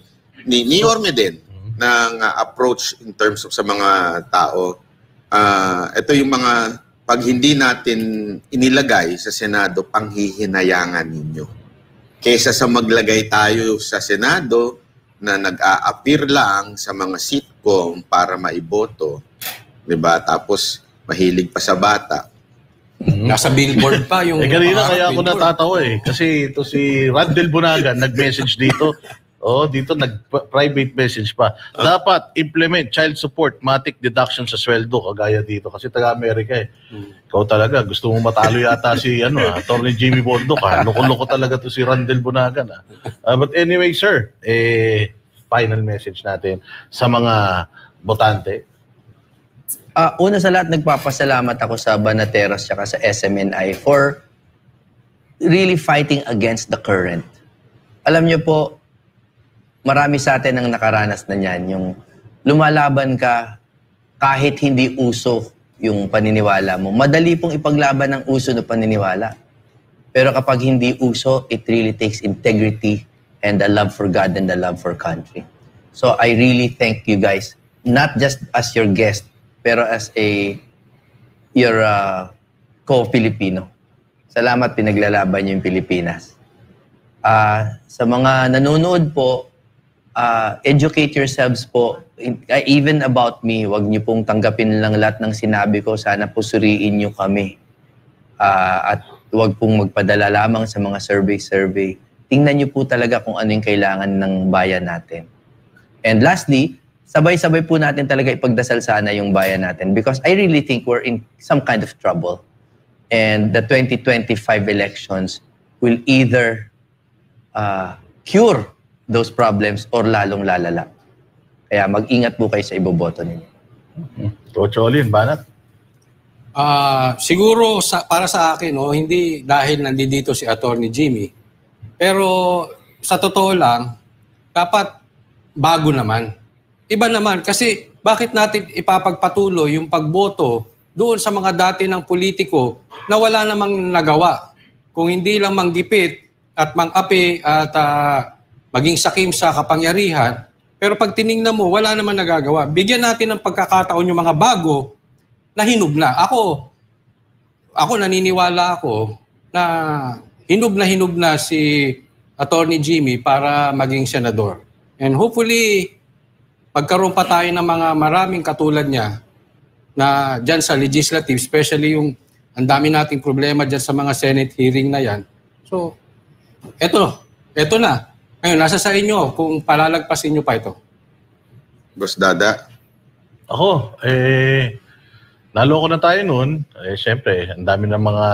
Yorme din ng approach in terms of sa mga tao. Ito yung mga, pag hindi natin inilagay sa Senado, panghihinayangan ninyo. Kesa sa maglagay tayo sa Senado na nag-a-appear lang sa mga sitcom para maiboto, diba? Tapos, mahilig pa sa bata. Nasa billboard pa yung... kanina kaya ako natatawa eh. Kasi ito si Randel Bunagan nag-message dito. Dito nag-private message pa. Dapat implement child support, matic deduction sa sweldo, kagaya dito. Kasi taga-Amerika eh. Ikaw talaga, gusto mo matalo yata si Attorney Jimmy Bondoc. Loko-loko talaga to si Randel Bunagan. But anyway, sir, final message natin sa mga botante. Una sa lahat, nagpapasalamat ako sa Banateros at sa SMNI for really fighting against the current. Alam niyo po, marami sa atin ang nakaranas na niyan. Yung lumalaban ka kahit hindi uso yung paniniwala mo. Madali pong ipaglaban ng uso na paniniwala. Pero kapag hindi uso, it really takes integrity and the love for God and the love for country. So I really thank you guys, not just as your guest, pero as your co-Filipino. Salamat, pinaglalaban niyo yung Pilipinas. Sa mga nanonood po, educate yourselves po. Even about me, wag niyo pong tanggapin lang lahat ng sinabi ko. Sana po suriin niyo kami. At wag pong magpadala lamang sa mga survey. Tingnan niyo po talaga kung ano yung kailangan ng bayan natin. And lastly, sabay-sabay po natin talaga ipagdasal sana yung bayan natin because I really think we're in some kind of trouble. And the 2025 elections will either cure those problems or lalong lalala. Kaya mag-ingat po kayo sa iboboto ninyo. Coach Olin, banat? Siguro para sa akin, hindi dahil nandito si Attorney Jimmy, pero sa totoo lang, dapat bago naman. Iba naman kasi bakit natin ipapagpatuloy yung pagboto doon sa mga dati ng politiko na wala namang nagawa. Kung hindi lang manggipit at mang-api at maging sakim sa kapangyarihan, pero pag tiningnan mo, wala naman nagagawa. Bigyan natin ng pagkakataon yung mga bago na hinub na. Ako naniniwala ako na hinub na si Attorney Jimmy para maging senador. And hopefully, pagkaroon pa tayo ng mga maraming katulad niya na dyan sa legislative, especially yung ang dami nating problema dyan sa mga Senate hearing na yan. So, eto na. Ngayon, nasa sa inyo kung palalagpasin nyo pa ito. Boss Dada. Ako, naloko na tayo noon. Siyempre, ang dami ng mga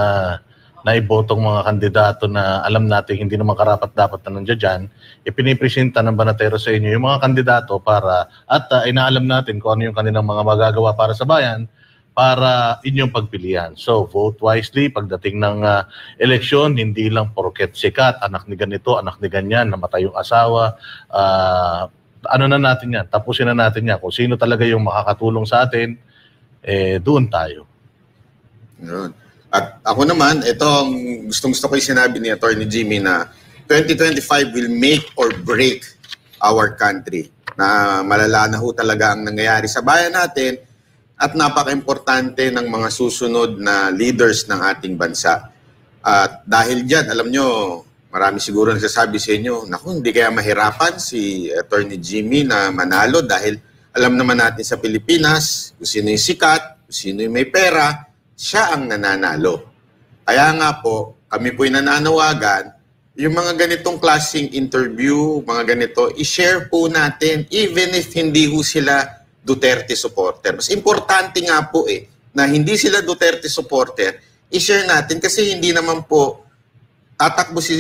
naibotong mga kandidato na alam natin hindi naman karapat-dapat na nandiyan dyan, ipinipresenta ng Banatero sa inyo yung mga kandidato para, at inaalam natin kung ano yung kanilang mga magagawa para sa bayan, para inyong pagpilian. So, vote wisely pagdating ng eleksyon, hindi lang porket sikat, anak ni ganito, anak ni ganyan, namatay yung asawa, ano na natin yan, tapusin na natin yan. Kung sino talaga yung makakatulong sa atin, doon tayo. Yun. At ako naman, itong gustong-gusto ko yung sinabi ni Attorney Jimmy na 2025 will make or break our country. Na malala na ho talaga ang nangyayari sa bayan natin at napaka-importante ng mga susunod na leaders ng ating bansa. At dahil dyan, alam nyo, marami siguro nagsasabi sa inyo, naku, hindi kaya mahirapan si Attorney Jimmy na manalo dahil alam naman natin sa Pilipinas, kung sino yung sikat, kung sino yung may pera, siya ang nananalo. Kaya nga po, kami po'y nananawagan, yung mga ganitong klaseng interview, mga ganito, i-share po natin even if hindi ho sila Duterte supporter. Mas importante nga po na hindi sila Duterte supporter, i-share natin kasi hindi naman po tatakbo si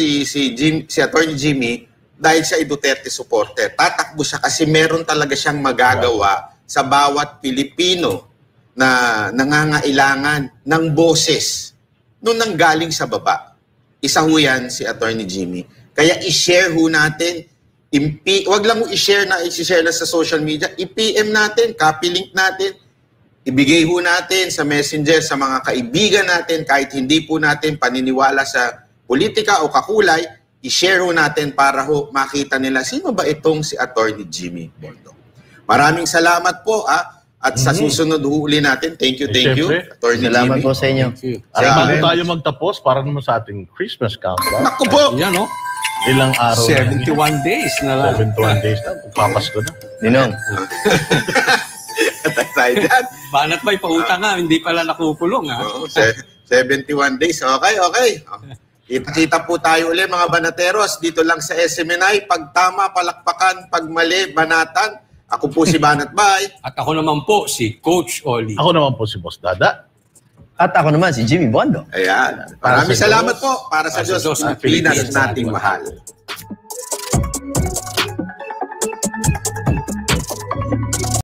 Attorney Jimmy dahil siya ay Duterte supporter. Tatakbo siya kasi meron talaga siyang magagawa sa bawat Pilipino na nangangailangan ng boses nung nanggaling sa baba. Isa ho yan si Attorney Jimmy. Kaya i-share ho natin, wag lang ho i-share na sa social media, i-PM natin, copy link natin, ibigay ho natin sa messenger sa mga kaibigan natin kahit hindi po natin paniniwala sa politika o kakulay, i-share ho natin para ho makita nila sino ba itong si Attorney Jimmy Bondoc. Maraming salamat po at sa susunod huli natin. Thank you, Attorney Salamat Jimmy. po sa inyo. Bago tayo magtapos, para naman sa ating Christmas countdown. Naku po! Yan, Ilang araw 71 days na lang. 71 days na. Papasko na. Ninong. Tayo dyan. Banat ba'y pautang nga, hindi pala nakukulong ha. Oo, 71 days. Okay. Kita po tayo ulit mga Banateros dito lang sa SMNI. Pag tama, palakpakan. Pag mali, banatan. Ako po si Banat Bay. At ako naman po si Coach Oli. Ako naman po si Boss Dada. At ako naman si Jimmy Bondoc. Ayan. Maraming salamat po para sa Diyos. Diyos Pilipinas nating mahal.